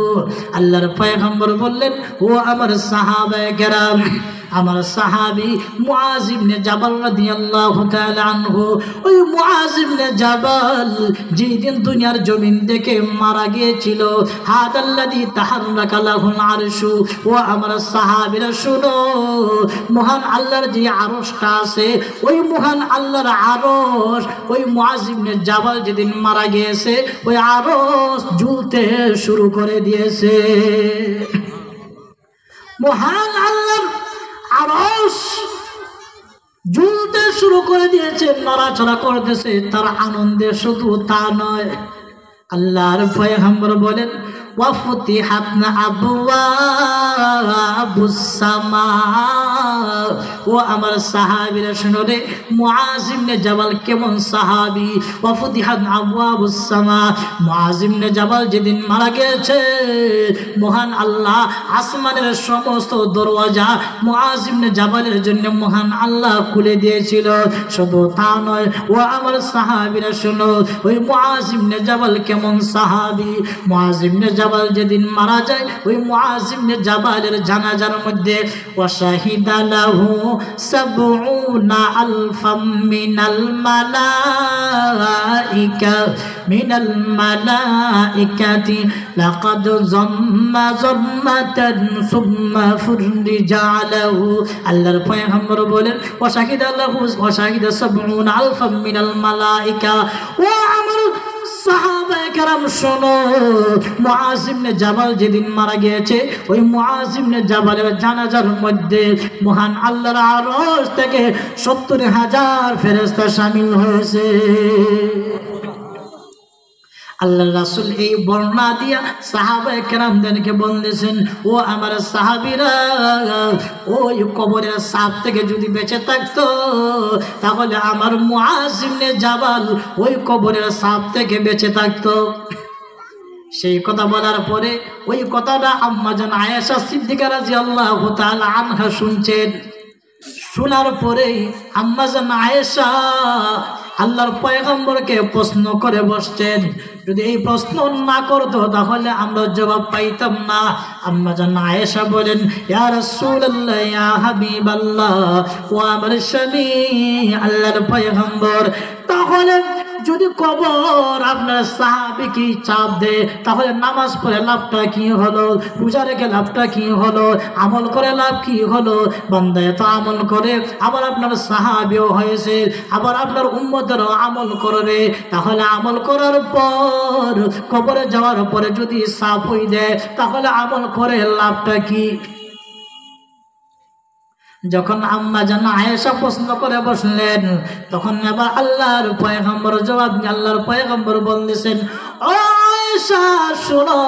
আল্লাহর পয়গম্বর বললেন, ও আমার সাহাবায়ে কেরাম, আমার সাহাবী মুআজ ইবনে জাবাল রাদিয়াল্লাহু তাআলা আনহু, ওই মুআজ ইবনে জাবাল যেদিন দুনিয়ার জমিন থেকে মারা গিয়েছিল, হাদাল্লাযী তাহাররাকা লাহুল আরশু, ও আমার সাহাবীরা শুনো, মহান আল্লাহর যে আরশটা আছে, ওই মহান আল্লাহর আরশ ওই মুআজ ইবনে জাবাল যেদিন মারা গিয়েছে, ওই আরশ ঝুলতে শুরু করে দিয়েছে। মহান আল্লাহর আরশ ঝুলতে শুরু করে দিয়েছে, নড়াচড়া করতেছে। তার আনন্দে শুধু তা নয়, আল্লাহর পয়গম্বর বলেন, ও وفتحت أبواب السماء ও আমার সাহাবীরা শুনো রে মুআজ ইবনে জাবাল কেমন সাহাবী ওয়াফুতিহাত আবওয়াবুস সামা মুআজ ইবনে জাবাল যেদিন মারা গেছে মহান আল্লাহ আসমানের সমস্ত দরওয়াজা মুআজ ইবনে জাবালের জন্য মহান আল্লাহ খুলে দিয়েছিল শুধু তা নয় ও আমার সাহাবীরা শুনো ওই মুআজ ইবনে জাবাল কেমন সাহাবী মুআজ ইবনে জাবাল যেদিন মারা যায় ওই মুআজ ইবনে জাবালের জানাজার মধ্যে ওয়াশাহিদা লাহু সাবউনা আলফাম মিনাল মালাইকাতি লাকাদ যাম্মা যাম্মাতান সুম্মা ফুররিজা আলাহু আল্লাহর পয়গম্বর বলেন ওয়াশাহিদা লাহু ওয়াশাহিদা সাবউনা আলফাম মিনাল মালাইকা ও আমার সাহাবায়ে কেরাম শোনো মুআজ ইবনে জাবাল যেদিন মারা গিয়েছে ওই মুআজ ইবনে জাবালের জানাজার মধ্যে মহান আল্লাহর আরশ থেকে ৭০,০০০ ফেরেশতা শামিল হয়েছে আল্লাহ রাসূল এই বর্ণনা দিয়া সাহাবায়ে কেরামদেরকে বললেন ও আমার সাহাবীরা ওই কবরের সাপ থেকে যদি বেঁচে থাকতো তাহলে আমার মুআজ ইবনে জাবাল ওই কবরের সাপ থেকে বেঁচে থাকতো সেই কথা বলার পরে ওই কথাটা আম্মা জান আয়েশা সিদ্দিকা রাদিয়াল্লাহু তাআলা আনহা শুনছেন শোনার পরে আম্মা জান আয়েশা আল্লাহর পয়গম্বরকে প্রশ্ন করে বসছেন যদি এই প্রশ্ন না করতো তাহলে আমরা জবাব পাইতাম না আম্মা জান আয়েশা বলেন ইয়া রাসূলুল্লাহ ইয়া হাবিবাল্লাহ ও আমার স্বামী আল্লাহর পয়গম্বর তাহলে যদি কবর আপনার সাহাবীকে চাপ দেয় তাহলে নামাজ পড়ে লাভটা কি হলো পূজা রেখে লাভটা কি হলো আমল করে লাভ কি হলো বান্দা এত আমল করে আবার আপনার সাহাবীও হয়েছে আবার আপনার উম্মতেরও আমল করবে তাহলে আমল করার পর কবরে যাওয়ার পরে যদি সাফ হয়ে দেয় তাহলে আমল করে লাভটা কি যখন আম্মা জান আয়েশা প্রশ্ন করে বসলেন তখন এবার আল্লাহর পয়গম্বর জবাব দিয়ে আল্লাহর পয়গম্বর বললেন ও আয়েশা শোনো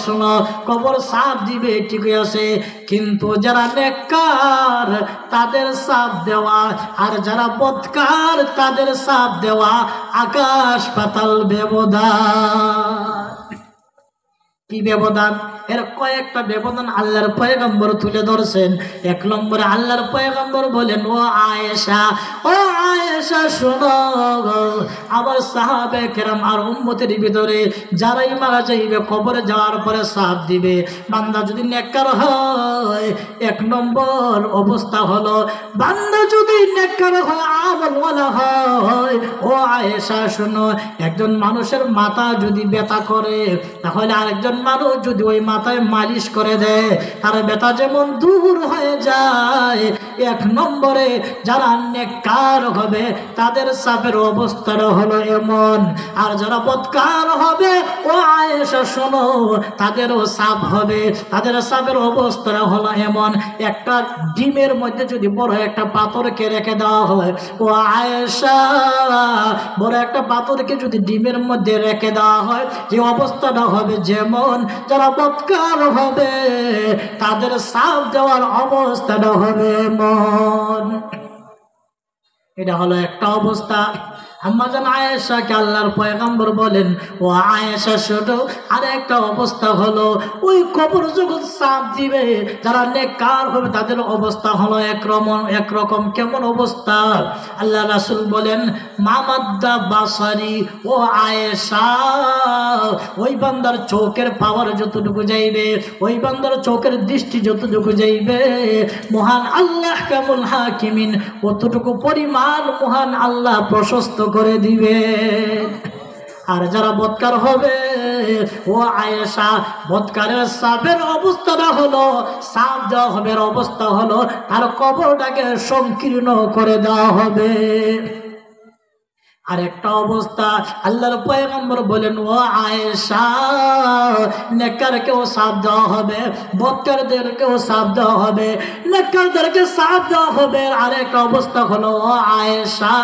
শোনো কবর সাফ দিবে ঠিকই আছে কিন্তু যারা নেককার তাদের সাফ দেওয়া আর যারা বদকার তাদের সাফ দেওয়া আকাশ পাতাল ব্যবধান কি ব্যবধান এর কয়েকটা ব্যবধান আল্লাহর পয়গম্বর তুলে ধরছেন এক নম্বরে আল্লাহর পয়গম্বর বলেন ও আয়েশা শোনো আমার সাহাবে কেরাম আর উম্মতের ভিতরে যারাই মারা যাইবে কবরে যাওয়ার পরে সাফ দিবে বান্দা যদি নেককার হয় এক নম্বর অবস্থা হলো বান্দা যদি নেককার হয় আমলওয়ালা হয় ও আয়েশা শোনো একজন মানুষের মাথা যদি ব্যথা করে তাহলে আরেকজন মানুষ যদি ওই মাথায় মালিশ করে দেয় তার ব্যথা যেমন দূর হয়ে যায় এক নম্বরে যারা নেককার হবে তাদের সাফের অবস্থাটা হলো এমন আর যারা বদকার হবে ও আয়েশা শোনো তাদেরও সাফ হবে তাদের সাফের অবস্থাটা হলো এমন একটা ডিমের মধ্যে যদি বড় একটা পাথরকে রেখে দেওয়া হয় ও আয়েশা বড় একটা পাথরকে যদি ডিমের মধ্যে রেখে দেওয়া হয় যে অবস্থাটা হবে যেমন যারা বদকার হবে তাদের সাফ দেওয়ার অবস্থাটা হবে মন এটা হলো একটা অবস্থা আম্মা জান আয়েশাকে আল্লাহর পয়গম্বর বলেন ও আয়েশা শোনো আর একটা অবস্থা হলো ওই কবর যখন সাফ দিবে যারা নেককার হবে তাদের অবস্থা হলো একরকম কেমন অবস্থা আল্লাহ রাসূল বলেন মামাদ্দা বাসারি ও আয়েশা ওই বান্দার চোখের পাওয়ার যতটুকু যাইবে ওই বান্দার চোখের দৃষ্টি যতটুকু যাইবে মহান আল্লাহ কামুল হাকিমিন অতটুকু পরিমাণ মহান আল্লাহ প্রশস্ত করে দিবে আর যারা বদকার হবে ও আয়েশা বদকারের সাফের অবস্থাটা হলো সাফ দেওয়া হবে অবস্থা হলো তার কবরটাকে সংকীর্ণ করে দেওয়া হবে আর একটা অবস্থা আল্লাহর পয়গম্বর বলেন, ও আয়েশা, নেককারকেও সাপ দেওয়া হবে, বদকারদেরকেও সাপ দেওয়া হবে, নেককারদেরকে সাপ দেওয়া হবে। আর একটা অবস্থা হলো, ও আয়েশা,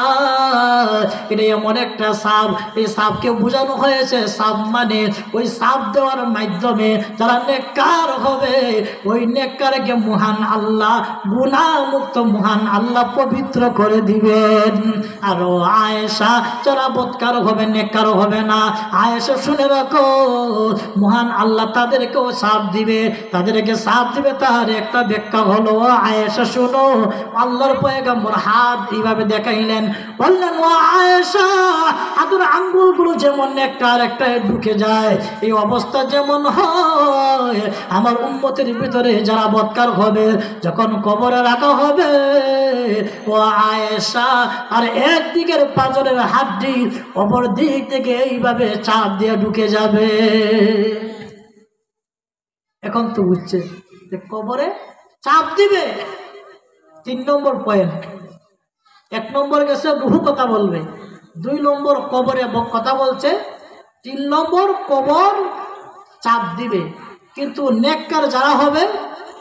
এটা এমন একটা সাপ, এই সাপকে বোঝানো হয়েছে সাপ মানে ওই সাপ দেওয়ার মাধ্যমে যারা নেককার হবে ওই নেককারকে মহান আল্লাহ গুনাহমুক্ত মহান আল্লাহ পবিত্র করে দিবেন। আর ও আয়েশা, যারা বদকার হবে নেককার হবে না, আয়েশা শুনে রাখো, মহান আল্লাহ তাদেরকেও সাপ দিবে, তাদেরকে সাপ দিবে। তার একটা ব্যাখ্যা হলো, আয়েশা শুনো, আল্লাহর পয়গম্বর হাত এইভাবে দেখাইলেন, বললেন, ও আয়েশা, হাতের আঙ্গুলগুলো যেমন একটা আর একটা ঢুকে যায়, এই অবস্থা যেমন হয় আমার উম্মতের ভিতরে যারা বদকার হবে যখন কবরে রাখা হবে, ও আয়েশা, আর একদিকের পাঁজরের হাড্ডি অপর দিক থেকে এইভাবে চাপ দিয়ে ঢুকে যাবে। এখন তো বুঝছে যে কবরে চাপ দিবে। 3 নম্বর পয়েন্ট। 1 নম্বর গেছে রুহু কথা বলবে, 2 নম্বর কবরে কথা বলছে, 3 নম্বর কবর চাপ দিবে। কিন্তু নেককার যারা হবে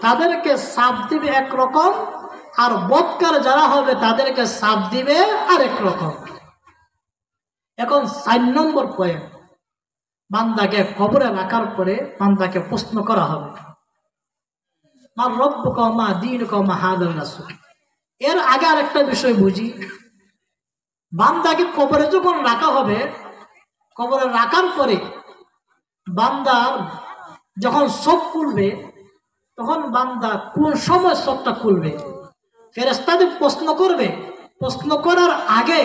তাদেরকে চাপ দিবে একরকম, আর বদকার যারা হবে তাদেরকে চাপ দিবে আরেক রকম। এখন 4 নম্বর পয়েন্ট, বান্দাকে কবরে রাখার পরে বান্দাকে প্রশ্ন করা হবে, মা রব্বুকা মা দীনুকা মা হাদার রাসূল। এর আগে আরেকটা বিষয় বুঝি, বান্দাকে কবরে যখন রাখা হবে, কবরে রাখার পরে বান্দার যখন চোখ খুলবে তখন বান্দা কোন সময় চোখটা খুলবে? ফেরেশতাদের প্রশ্ন করবে, প্রশ্ন করার আগে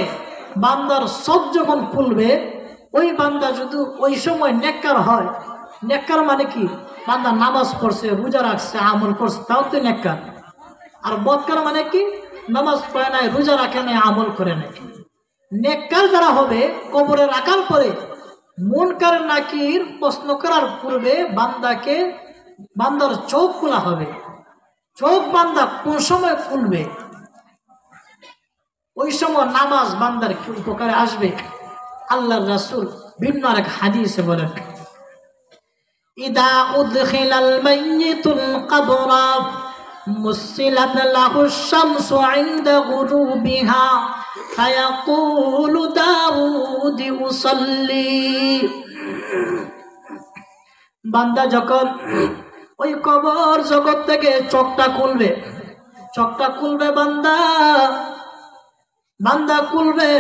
বান্দার চোখ যখন খুলবে, ওই বান্দা যদি ওই সময় নেককার হয়, নেককার মানে কি? বান্দা নামাজ পড়ছে, রোজা রাখছে, আমল করছে, তাও তো নেককার। আর বদকার মানে কি? নামাজ পড়ে নাই, রোজা রাখে নাই, আমল করে নাই। নেককার যারা হবে কবরে রাখার পরে মুনকার নাকির প্রশ্ন করার পূর্বে বান্দার চোখ খোলা হবে। চোখ বান্দা কোন সময় খুলবে? ওই সময় নামাজ বান্দার কি উপকারে আসবে? আল্লাহর রাসূল ভিন্ন আরেক হাদিসে বলেন, ইদা উদখিলাল মাইয়িতুল কবরা মুসিলাত লাহুশ শামসু ইনদা গুরুবিহা ফায়াকুলু দাউদ উসাল্লি। বান্দা যখন ওই কবর জগৎ থেকে চোখটা খুলবে বান্দা খুলবে,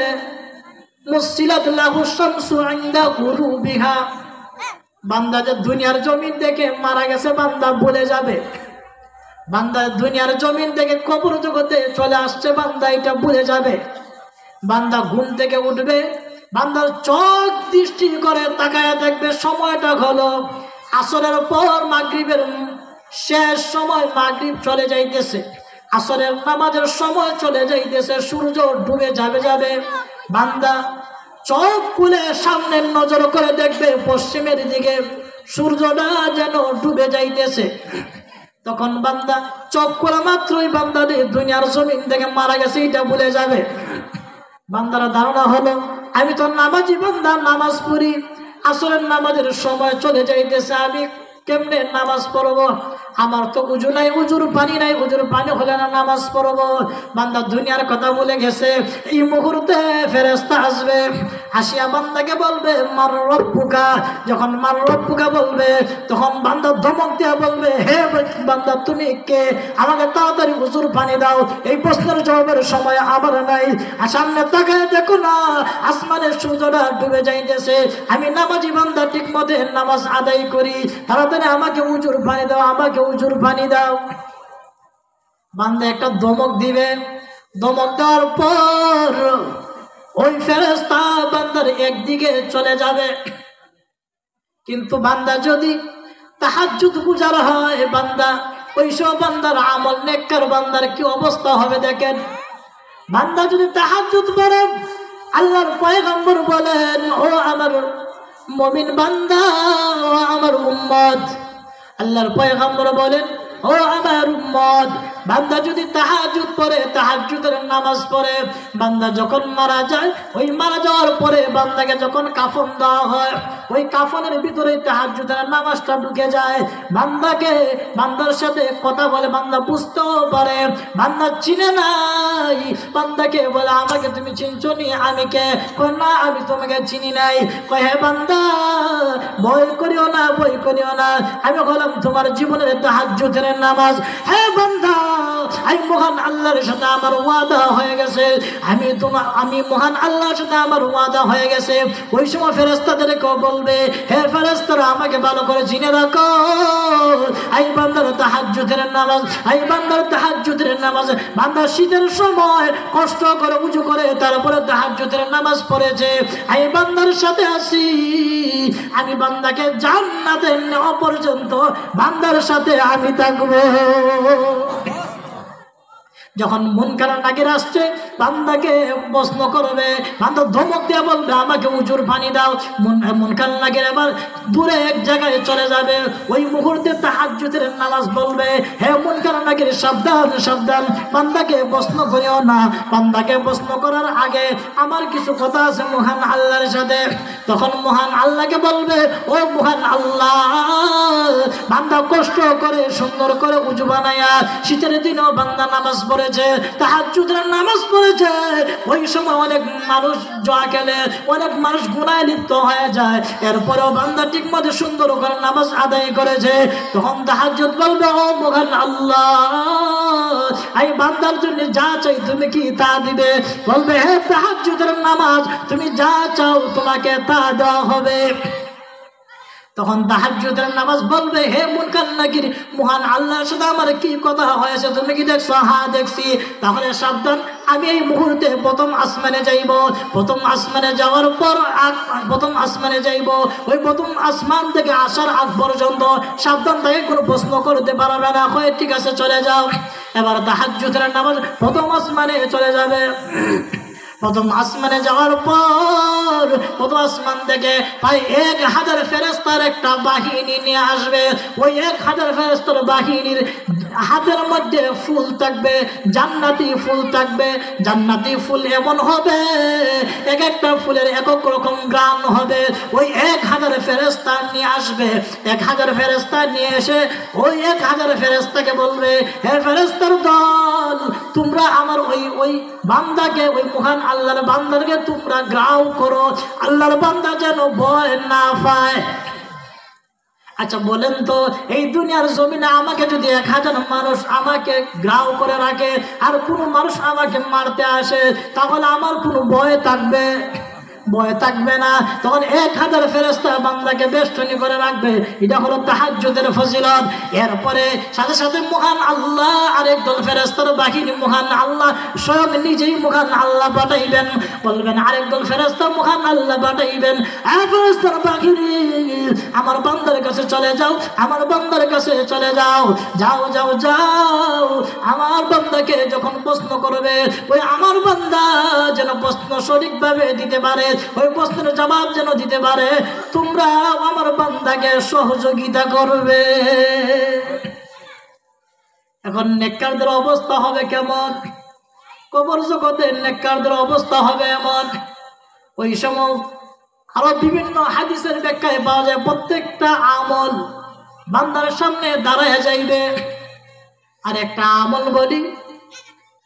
মুসিলাত লাহুশ শামসু ইনদা গুরুবিহা, বান্দা যে দুনিয়ার জমিন থেকে মারা গেছে বান্দা ভুলে যাবে। বান্দা দুনিয়ার জমিন থেকে কবর জগতে চলে আসছে, বান্দা এটা ভুলে যাবে। বান্দা ঘুম থেকে উঠবে, বান্দার চোখ দৃষ্টি করে তাকায় দেখবে সময়টা হলো আসরের পর মাগরিবের শেষ সময়, মাগরিব চলে যাইতেছে, আসরের নামাজের সময় চলে যাইতেছে, সূর্য ডুবে যাবে। বান্দা চোখ খুলে সামনে নজর করে দেখবে পশ্চিমের দিকে সূর্যটা যেন ডুবে যাইতেছে। তখন বান্দা চোখ খোলা মাত্রই বান্দা দুনিয়ার জমিন থেকে মারা গেছে এটা ভুলে যাবে। বান্দার ধারণা হলো আমি তো নামাজি বান্দা, নামাজ পড়ি, আসরের নামাজের সময় চলে যাইতেছে, আমি কেমনে নামাজ পড়বো? আমার তো উজু নাই, উজুর পানি নাই, উজুর পানি হলে না নামাজ পড়বো। বান্দা দুনিয়ার কথা বলে গেছে। এই মুহূর্তে ফেরেশতা আসবে, আসিয়া বান্দাকে বলবে মার রব্বুকা। যখন মার রব্বুকা বলবে তখন বান্দা ধমক দিয়া বলবে, হে বান্দা তুমি কে? আমাকে তাড়াতাড়ি উজুর পানি দাও। এই প্রশ্নের জবাবের সময় আমার নাই। আর সামনে তাকায় দেখো না, আসমানের সূর্যটা ডুবে যাইতেছে, আমি নামাজি বান্দা ঠিক মতো নামাজ আদায় করি, তাড়াতাড়ি আমাকে উজুর পানি দাও, আমাকে উজুর পানি দাও। বান্দা একটা ধমক দিবে, ধমক দেওয়ার পর ওই ফেরেশতা বান্দার একদিকে চলে যাবে। কিন্তু বান্দা যদি তাহাজ্জুদ গুজার হয়, বান্দা ওই সব বান্দার আমল নেককার বান্দার কি অবস্থা হবে দেখেন। বান্দা যদি তাহাজ্জুদ পড়ে, আল্লাহর পয়গম্বর বলেন, ও আমার মুমিন বান্দা, ও আমার উম্মত, আল্লাহর পয়গম্বর বলেন, ও আমার উম্মত, বান্দা যদি তাহাজ্জুদ পড়ে, তাহাজ্জুদের নামাজ পড়ে, বান্দা যখন মারা যায়, ওই মারা যাওয়ার পরে বান্দাকে যখন কাফন দেওয়া হয়, ওই কাফনের ভিতরে তাহাজ্জুদের নামাজটা ঢুকে যায়। বান্দার সাথে কথা বলে, বান্দা বুঝতেও পারে বান্দা চিনে নাই। বান্দাকে বলে, আমাকে তুমি চিনছো নি? আমি কে? কয় না, আমি তোমাকে চিনি নাই। কয়, হে বান্দা, ভয় করিও না, ভয় করিও না, আমি বললাম তোমার জীবনের তাহাজ্জুদের নামাজ। হে বান্দা, আমি মহান আল্লাহর সাথে আমার ওয়াদা হয়ে গেছে, আমি মহান আল্লাহর সাথে আমার ওয়াদা হয়ে গেছে। ওই সময় ফেরেশতাদেরকে বলবে, হে ফেরেশতারা, আমাকে ভালো করে চিনে রাখো, এই বান্দার তাহাজ্জুদের নামাজ, এই বান্দার তাহাজ্জুদের নামাজ। বান্দা শীতের সময় কষ্ট করে উজু করে তারপরে তাহাজ্জুদের নামাজ পড়েছে, এই বান্দার সাথে আছি, আমি বান্দাকে জান্নাতে নেওয়া পর্যন্ত বান্দার সাথে আমি থাকবো। যখন মুনকার নাকির আসছে, বান্দাকে প্রশ্ন করবে, বান্দা ধমক দিয়ে বলবে, আমাকে উজুর পানি দাও। মুনকার নাকির আবার দূরে এক জায়গায় চলে যাবে। ওই মুহূর্তে তাহাজ্জুদের নামাজ বলবে, হে মুনকার নাকির, সাবধান সাবধান, বান্দাকে প্রশ্ন করিও না। বান্দাকে প্রশ্ন করার আগে আমার কিছু কথা আছে মহান আল্লাহর সাথে। তখন মহান আল্লাহকে বলবে, ও মহান আল্লাহ, বান্দা কষ্ট করে সুন্দর করে উজু বানায়া শীতের দিনও বান্দা নামাজ পড়ে, তাহাজ্জুদের নামাজ পড়েছে। ওই সময় অনেক মানুষ জুয়া খেলে, অনেক মানুষ গুনাহে লিপ্ত হয়ে যায়, এরপরেও বান্দা ঠিক মতো সুন্দর করে নামাজ আদায় করেছে। তখন তাহাজ্জুদ বলবে, ও মহান আল্লাহ, এই বান্দার জন্য যা চাই তুমি কি তা দিবে? বলবে, হে তাহাজ্জুদের নামাজ, তুমি যা চাও তোমাকে তা দেওয়া হবে। তখন তাহাজ্জুদের নামাজ বলবে, হে মুনকার নাকির, মহান আল্লাহর সাথে আমার কি কথা হয়েছে তুমি কি দেখছো? হ্যাঁ দেখছি। তাহলে সাবধান, আমি এই মুহূর্তে প্রথম আসমানে যাইব। প্রথম আসমানে যাওয়ার পর প্রথম আসমানে যাইব, ওই প্রথম আসমান থেকে আসার আগ পর্যন্ত সাবধান, তাকে কোনো প্রশ্ন করতে পারবে না। হয় ঠিক আছে, চলে যাও। এবার তাহাজ্জুদের নামাজ প্রথম আসমানে চলে যাবে। প্রথম আসমানে যাওয়ার পর প্রথম আসমান থেকে প্রায় 1000 ফেরেশতার একটা বাহিনী নিয়ে আসবে। ওই 1000 ফেরেশতার বাহিনীর হাতের মধ্যে ফুল থাকবে, জান্নাতি ফুল থাকবে। জান্নাতি ফুল এমন হবে, এক একটা ফুলের এক এক রকম গ্রাম হবে। ওই 1000 ফেরেশতা নিয়ে আসবে। 1000 ফেরেশতা নিয়ে এসে ওই 1000 ফেরেশতাকে বলবে, হে ফেরেশতার দল, তোমরা আমার ওই বান্দাকে, ওই মহান আল্লাহর বান্দাকে তোমরা গ্রাও করো, আল্লাহর বান্দা যেন ভয় না পায়। আচ্ছা বলেন তো, এই দুনিয়ার জমিনে আমাকে যদি 1000 মানুষ আমাকে গ্রাও করে রাখে, আর কোনো মানুষ আমাকে মারতে আসে, তাহলে আমার কোনো ভয় থাকবে? ভয় থাকবে না। তখন 1000 ফেরেশতা বান্দাকে বেষ্টনী করে রাখবে। এটা হলো তাহাজ্জুদের ফজিলত। এরপরে সাথে সাথে মহান আল্লাহ আরেকদল ফেরেশতার বাহিনী, মহান আল্লাহ স্বয়ং নিজেই মহান আল্লাহ পাঠাইবেন। বলবেন, আরেকদল ফেরেশতা মহান আল্লাহ পাঠাইবেন, ফেরেশতার বাহিনী, আমার বান্দার কাছে চলে যাও, আমার বান্দার কাছে চলে যাও, যাও যাও যাও। আমার বান্দাকে যখন প্রশ্ন করবে, ওই আমার বান্দা যেন প্রশ্ন সঠিকভাবে দিতে পারে, ওই প্রশ্নের জবাব যেন দিতে পারে, তোমরা আমার বান্দাকে সহযোগিতা করবে। এখন নেককারদের অবস্থা হবে কেমন? কবর জগতে নেককারদের অবস্থা হবে এমন। ওই সময় আরো বিভিন্ন হাদিসের ব্যাখ্যায় পাওয়া যায়, প্রত্যেকটা আমল বান্দার সামনে দাঁড়ায় যাইবে। আর একটা আমল বলি,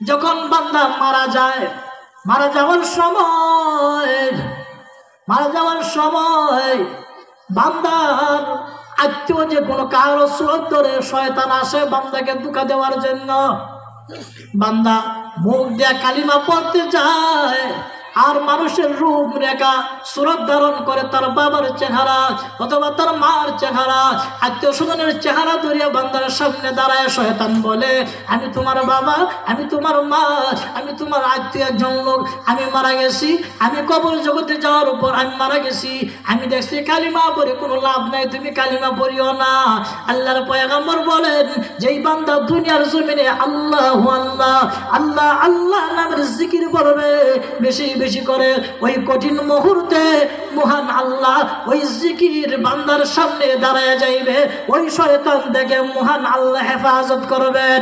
যখন বান্দা মারা যায়, মারা যাওয়ার সময় বান্দার আত্মীয় যে কোনো কারো সুরত ধরে শয়তান আসে বান্দাকে ধোঁকা দেওয়ার জন্য। বান্দা মুখ দিয়ে কালিমা পড়তে যায়, আর মানুষের রূপ রেখা সুরত ধারণ করে তার বাবার চেহারা অথবা তার মার চেহারা, আত্মীয় স্বজনের চেহারা ধরিয়া বান্দার সামনে দাঁড়ায় শয়তান বলে, আমি তোমার বাবা, আমি তোমার মা, আমি তোমার আত্মীয় একজন লোক, আমি মারা গেছি, আমি কবর জগতে যাওয়ার উপর আমি মারা গেছি, আমি দেখছি কালিমা পড়ে কোনো লাভ নাই, তুমি কালিমা পড়িও না। আল্লাহর পয়গম্বর বলেন, যেই বান্দা দুনিয়ার জমিনে আল্লাহু আল্লাহ আল্লাহ আল্লাহ নামের জিকির করবে, বেশি বেশি বেশি করে ওই কঠিন মুহূর্তে মহান আল্লাহ ওই জিকির বান্দার সামনে দাঁড়ায় যাইবে, ওই শয়তান থেকে মহান আল্লাহ হেফাজত করবেন।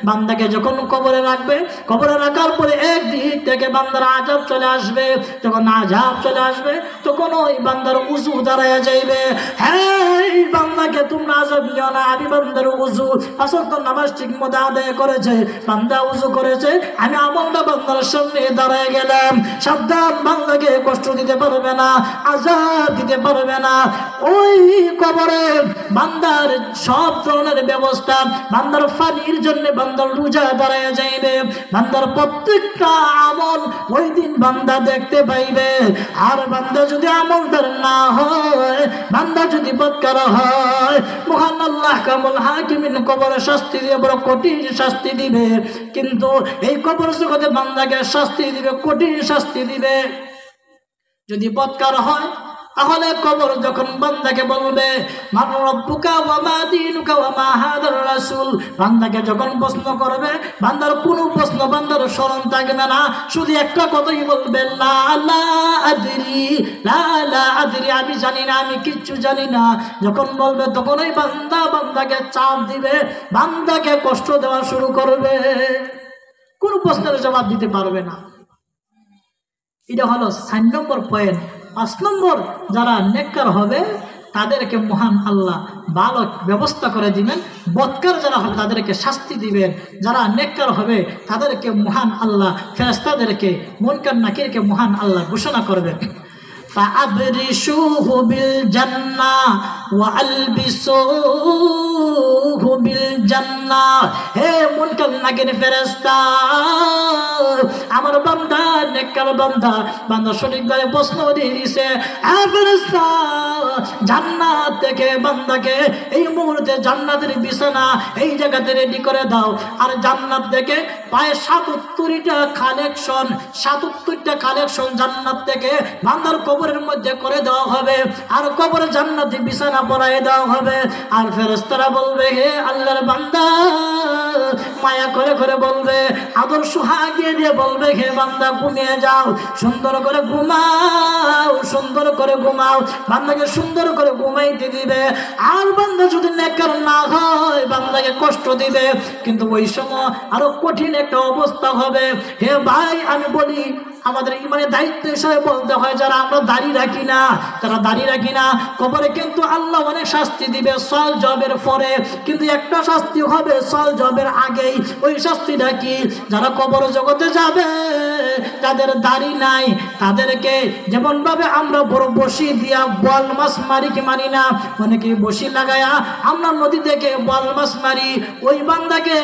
বান্দাকে যখন কবরে রাখবে, কবরে রাখার পরে একদিক থেকে বান্দার আযাব চলে আসবে, যখন আযাব চলে আসবে তখন ওই বান্দার উজু দাঁড়ায় যাইবে, হ্যাঁ এই বান্দাকে তোমরা আযাব নিও না, আমি বান্দার উজু 5 ওয়াক্ত নামাজ ঠিক মতো আদায় করেছে, বান্দা উজু করেছে, আমি আমলটা বান্দার সামনে দাঁড়ায় গেলাম, সাবধান বান্দাকে কষ্ট দিতে পারবে না, আযাব দিতে পারবে না। ওই কবরে বান্দার সব ধরনের ব্যবস্থা, বান্দার পানির জন্য বান্দার রোজা দাঁড়ায় যাইবে, বান্দার প্রত্যেকটা আমল ওই দিন বান্দা দেখতে পাইবে। আর বান্দা যদি আমলদার না হয়, বান্দা যদি বদকার হয়, মহান আল্লাহ কামুল হাকিমিন কবরে শাস্তি দিয়ে বড় কঠিন শাস্তি দিবে। কিন্তু এই কবর জগতে বান্দাকে শাস্তি দিবে, কঠিন শাস্তি দিবে। যদি বদকার হয় তাহলে কবর যখন বান্দাকে বলবে মান রব্বুকা ওয়া মা দীনুকা ওয়া মা হাদার রাসূল, বান্দাকে যখন প্রশ্ন করবে বান্দার কোনো প্রশ্ন বান্দার স্মরণ থাকবে না, শুধু একটা কথাই বলবে লা লা আদরি, লা লা আদরি, আমি জানি না, আমি কিচ্ছু জানি না। যখন বলবে তখন ওই বান্দাকে চাপ দিবে, বান্দাকে কষ্ট দেওয়া শুরু করবে, কোনো প্রশ্নের জবাব দিতে পারবে না। এটা হলো 4 নম্বর পয়েন্ট। 5 নম্বর, যারা নেককার হবে তাদেরকে মহান আল্লাহ ভালো ব্যবস্থা করে দিবেন, বদকার যারা হবে তাদেরকে শাস্তি দিবেন। যারা নেককার হবে তাদেরকে মহান আল্লাহ ফেরেশতাদেরকে, মুনকার নাকিরকে মহান আল্লাহ ঘোষণা করবেন, فأبرشوه بالجنة وألبسوه بالجنة। হে মুনকার নাকির ফেরেশতা, আমার বান্দা নেককার বান্দা, বান্দা সঠিকভাবে প্রশ্ন দিয়ে দিছে, ফেরেশতা জান্নাত থেকে বান্দাকে এই মুহূর্তে জান্নাতের বিছানা এই জায়গাতে রেডি করে দাও। আর জান্নাত থেকে প্রায় 77টা কালেকশন জান্নাত থেকে বান্দার কবরের মধ্যে করে দেওয়া হবে, আর কবরে জান্নাতি বিছানা পরায় দেওয়া হবে। আর ফেরেশতারা বলবে, হে আল্লাহর বান্দা, মায়া করে করে বলবে, আদর সোহাগিয়ে দিয়ে বলবে, হে বান্দা ঘুমিয়ে যাও, সুন্দর করে ঘুমাও, সুন্দর করে ঘুমাও। বান্দাকে সুন্দর করে ঘুমাইতে দিবে। আর বান্দা যদি নেককার না হয় বান্দাকে কষ্ট দিবে, কিন্তু ওই সময় আরো কঠিন একটা অবস্থা হবে। হে ভাই, আমি বলি আমাদের ইমানের দায়িত্ব হিসেবে বলতে হয়, যারা আমরা দাঁড়িয়ে রাখি না, কবরে কিন্তু আল্লাহ অনেক শাস্তি দিবে সওয়াল জবের পরে, কিন্তু একটা শাস্তি হবে সওয়াল জবের আগেই। ওই শাস্তিটা কি? যারা কবর জগতে যাবে যাদের দাড়ি নাই তাদেরকে যেমন ভাবে আমরা বড় বসি দিয়া বল মাছ মারি না, অনেকে বসি লাগায়া আমরা নদী থেকে বল মাছ মারি, ওই বান্দাকে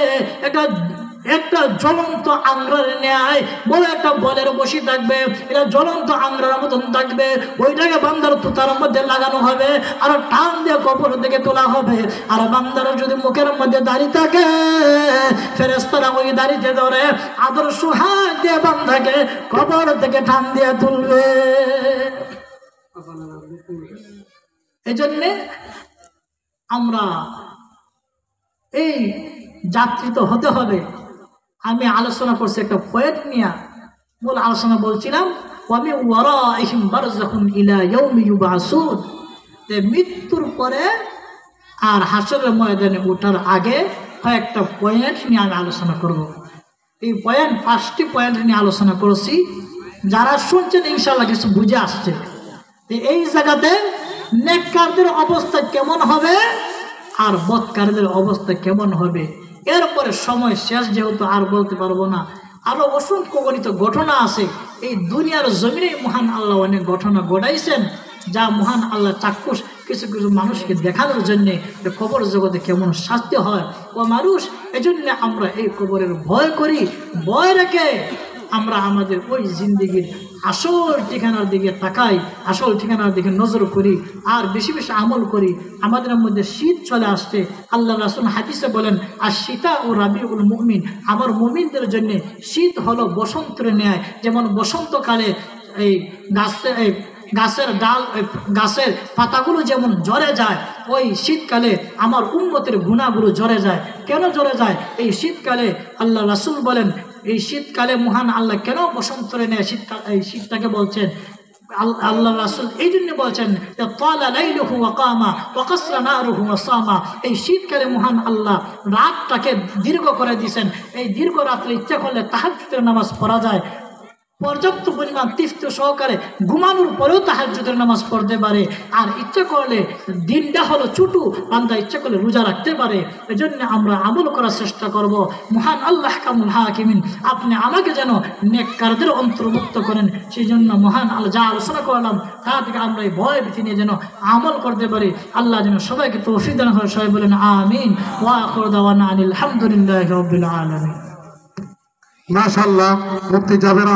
একটা জ্বলন্ত আংরার ন্যায় বড় একটা বলের বসি থাকবে, এটা জ্বলন্ত আংরার মতন থাকবে, ওইটাকে বান্দার তুতার মধ্যে লাগানো হবে আর টান দিয়ে কবর থেকে তোলা হবে। আর বান্দার যদি মুখের মধ্যে দাড়ি থাকে, ফেরেশতারা ওই দাড়িতে ধরে আদর সোহাগ দিয়ে বান্দাকে কবর থেকে টান দিয়ে তুলবে। এই জন্যে আমরা এই যাত্রী তো হতে হবে। আমি আলোচনা করছি একটা পয়েন্ট নিয়ে, আলোচনা বলছিলাম ওয়ামি ওয়ারাইহিম বারযাখুন ইলা ইয়াউমি ইউবআসুন, যে মৃত্যুর পরে আর হাসরের ময়দানে ওঠার আগে কয়েকটা পয়েন্ট নিয়ে আমি আলোচনা করব। এই পয়েন্ট 5টি পয়েন্ট নিয়ে আলোচনা করেছি। যারা শুনছেন ইনশাআল্লাহ কিছু বুঝে আসছে। এই জায়গাতে নেককারদের অবস্থা কেমন হবে আর বদকারদের অবস্থা কেমন হবে, এরপরে সময় শেষ যেহেতু আর বলতে পারবো না। আরো অসংখ্য গণিত ঘটনা আছে। এই দুনিয়ার জমিনে মহান আল্লাহ অনেক ঘটনা ঘটাইছেন, যা মহান আল্লাহ চাক্ষুষ কিছু কিছু মানুষকে দেখানোর জন্যে যে কবর জগতে কেমন শাস্তি হয় ও মানুষ। এজন্য আমরা এই কবরের ভয় করি, ভয় রেখে আমরা আমাদের ওই জিন্দিগির আসল ঠিকানার দিকে তাকাই, আসল ঠিকানার দিকে নজর করি আর বেশি বেশি আমল করি। আমাদের মধ্যে শীত চলে আসছে, আল্লাহ রাসূল হাদিসে বলেন, আর শীতা ও রাবিউল মুমিন, আমার মুমিনদের জন্য শীত হলো বসন্তের ন্যায়। যেমন বসন্তকালে এই গাছে গাছের ডাল গাছের পাতাগুলো যেমন ঝরে যায়, ওই শীতকালে আমার উম্মতের গুনাহগুলো ঝরে যায়। কেন ঝরে যায়? এই শীতকালে আল্লাহ রাসূল বলেন, এই শীতকালে মহান আল্লাহ কেন বসন্ত ঋতু শীতকাল এই শীতটাকে বলছেন, আল্লাহ রাসূল এই জন্য বলছেন যে তালা লাইলুহু ওয়া কামা ওয়া কাসরা নারুহু ওয়া সামা। এই শীতকালে মহান আল্লাহ রাতটাকে দীর্ঘ করে দিয়েছেন। এই দীর্ঘ রাত্রে ইচ্ছা করলে তাহাজ্জুদের নামাজ পড়া যায়, পর্যাপ্ত পরিমাণ তৃপ্তি সহকারে ঘুমানোর পরেও তাহাজ্জুদের নামাজ পড়তে পারে। আর ইচ্ছা করলে দিনটা হলো ছোটো, বান্দা ইচ্ছা করলে রোজা রাখতে পারে। এজন্য আমরা আমল করার চেষ্টা করব। মহান আল্লাহ কামুল হাকিমিন আপনি আমাকে যেন নেককারদের অন্তর্ভুক্ত করেন। সেই জন্য মহান আল্লাহ যা আলোচনা করলাম তা থেকে আমরা এই ভয় ভীতি নিয়ে যেন আমল করতে পারি। আল্লাহ যেন সবাইকে তৌফিক দান করে। সবাই বলেন আমিন। ওয়া আখিরু দাওয়ানা আনিল হামদুলিল্লাহি রাব্বিল আলামিন। মাশাআল্লাহ। মুফতি জাবের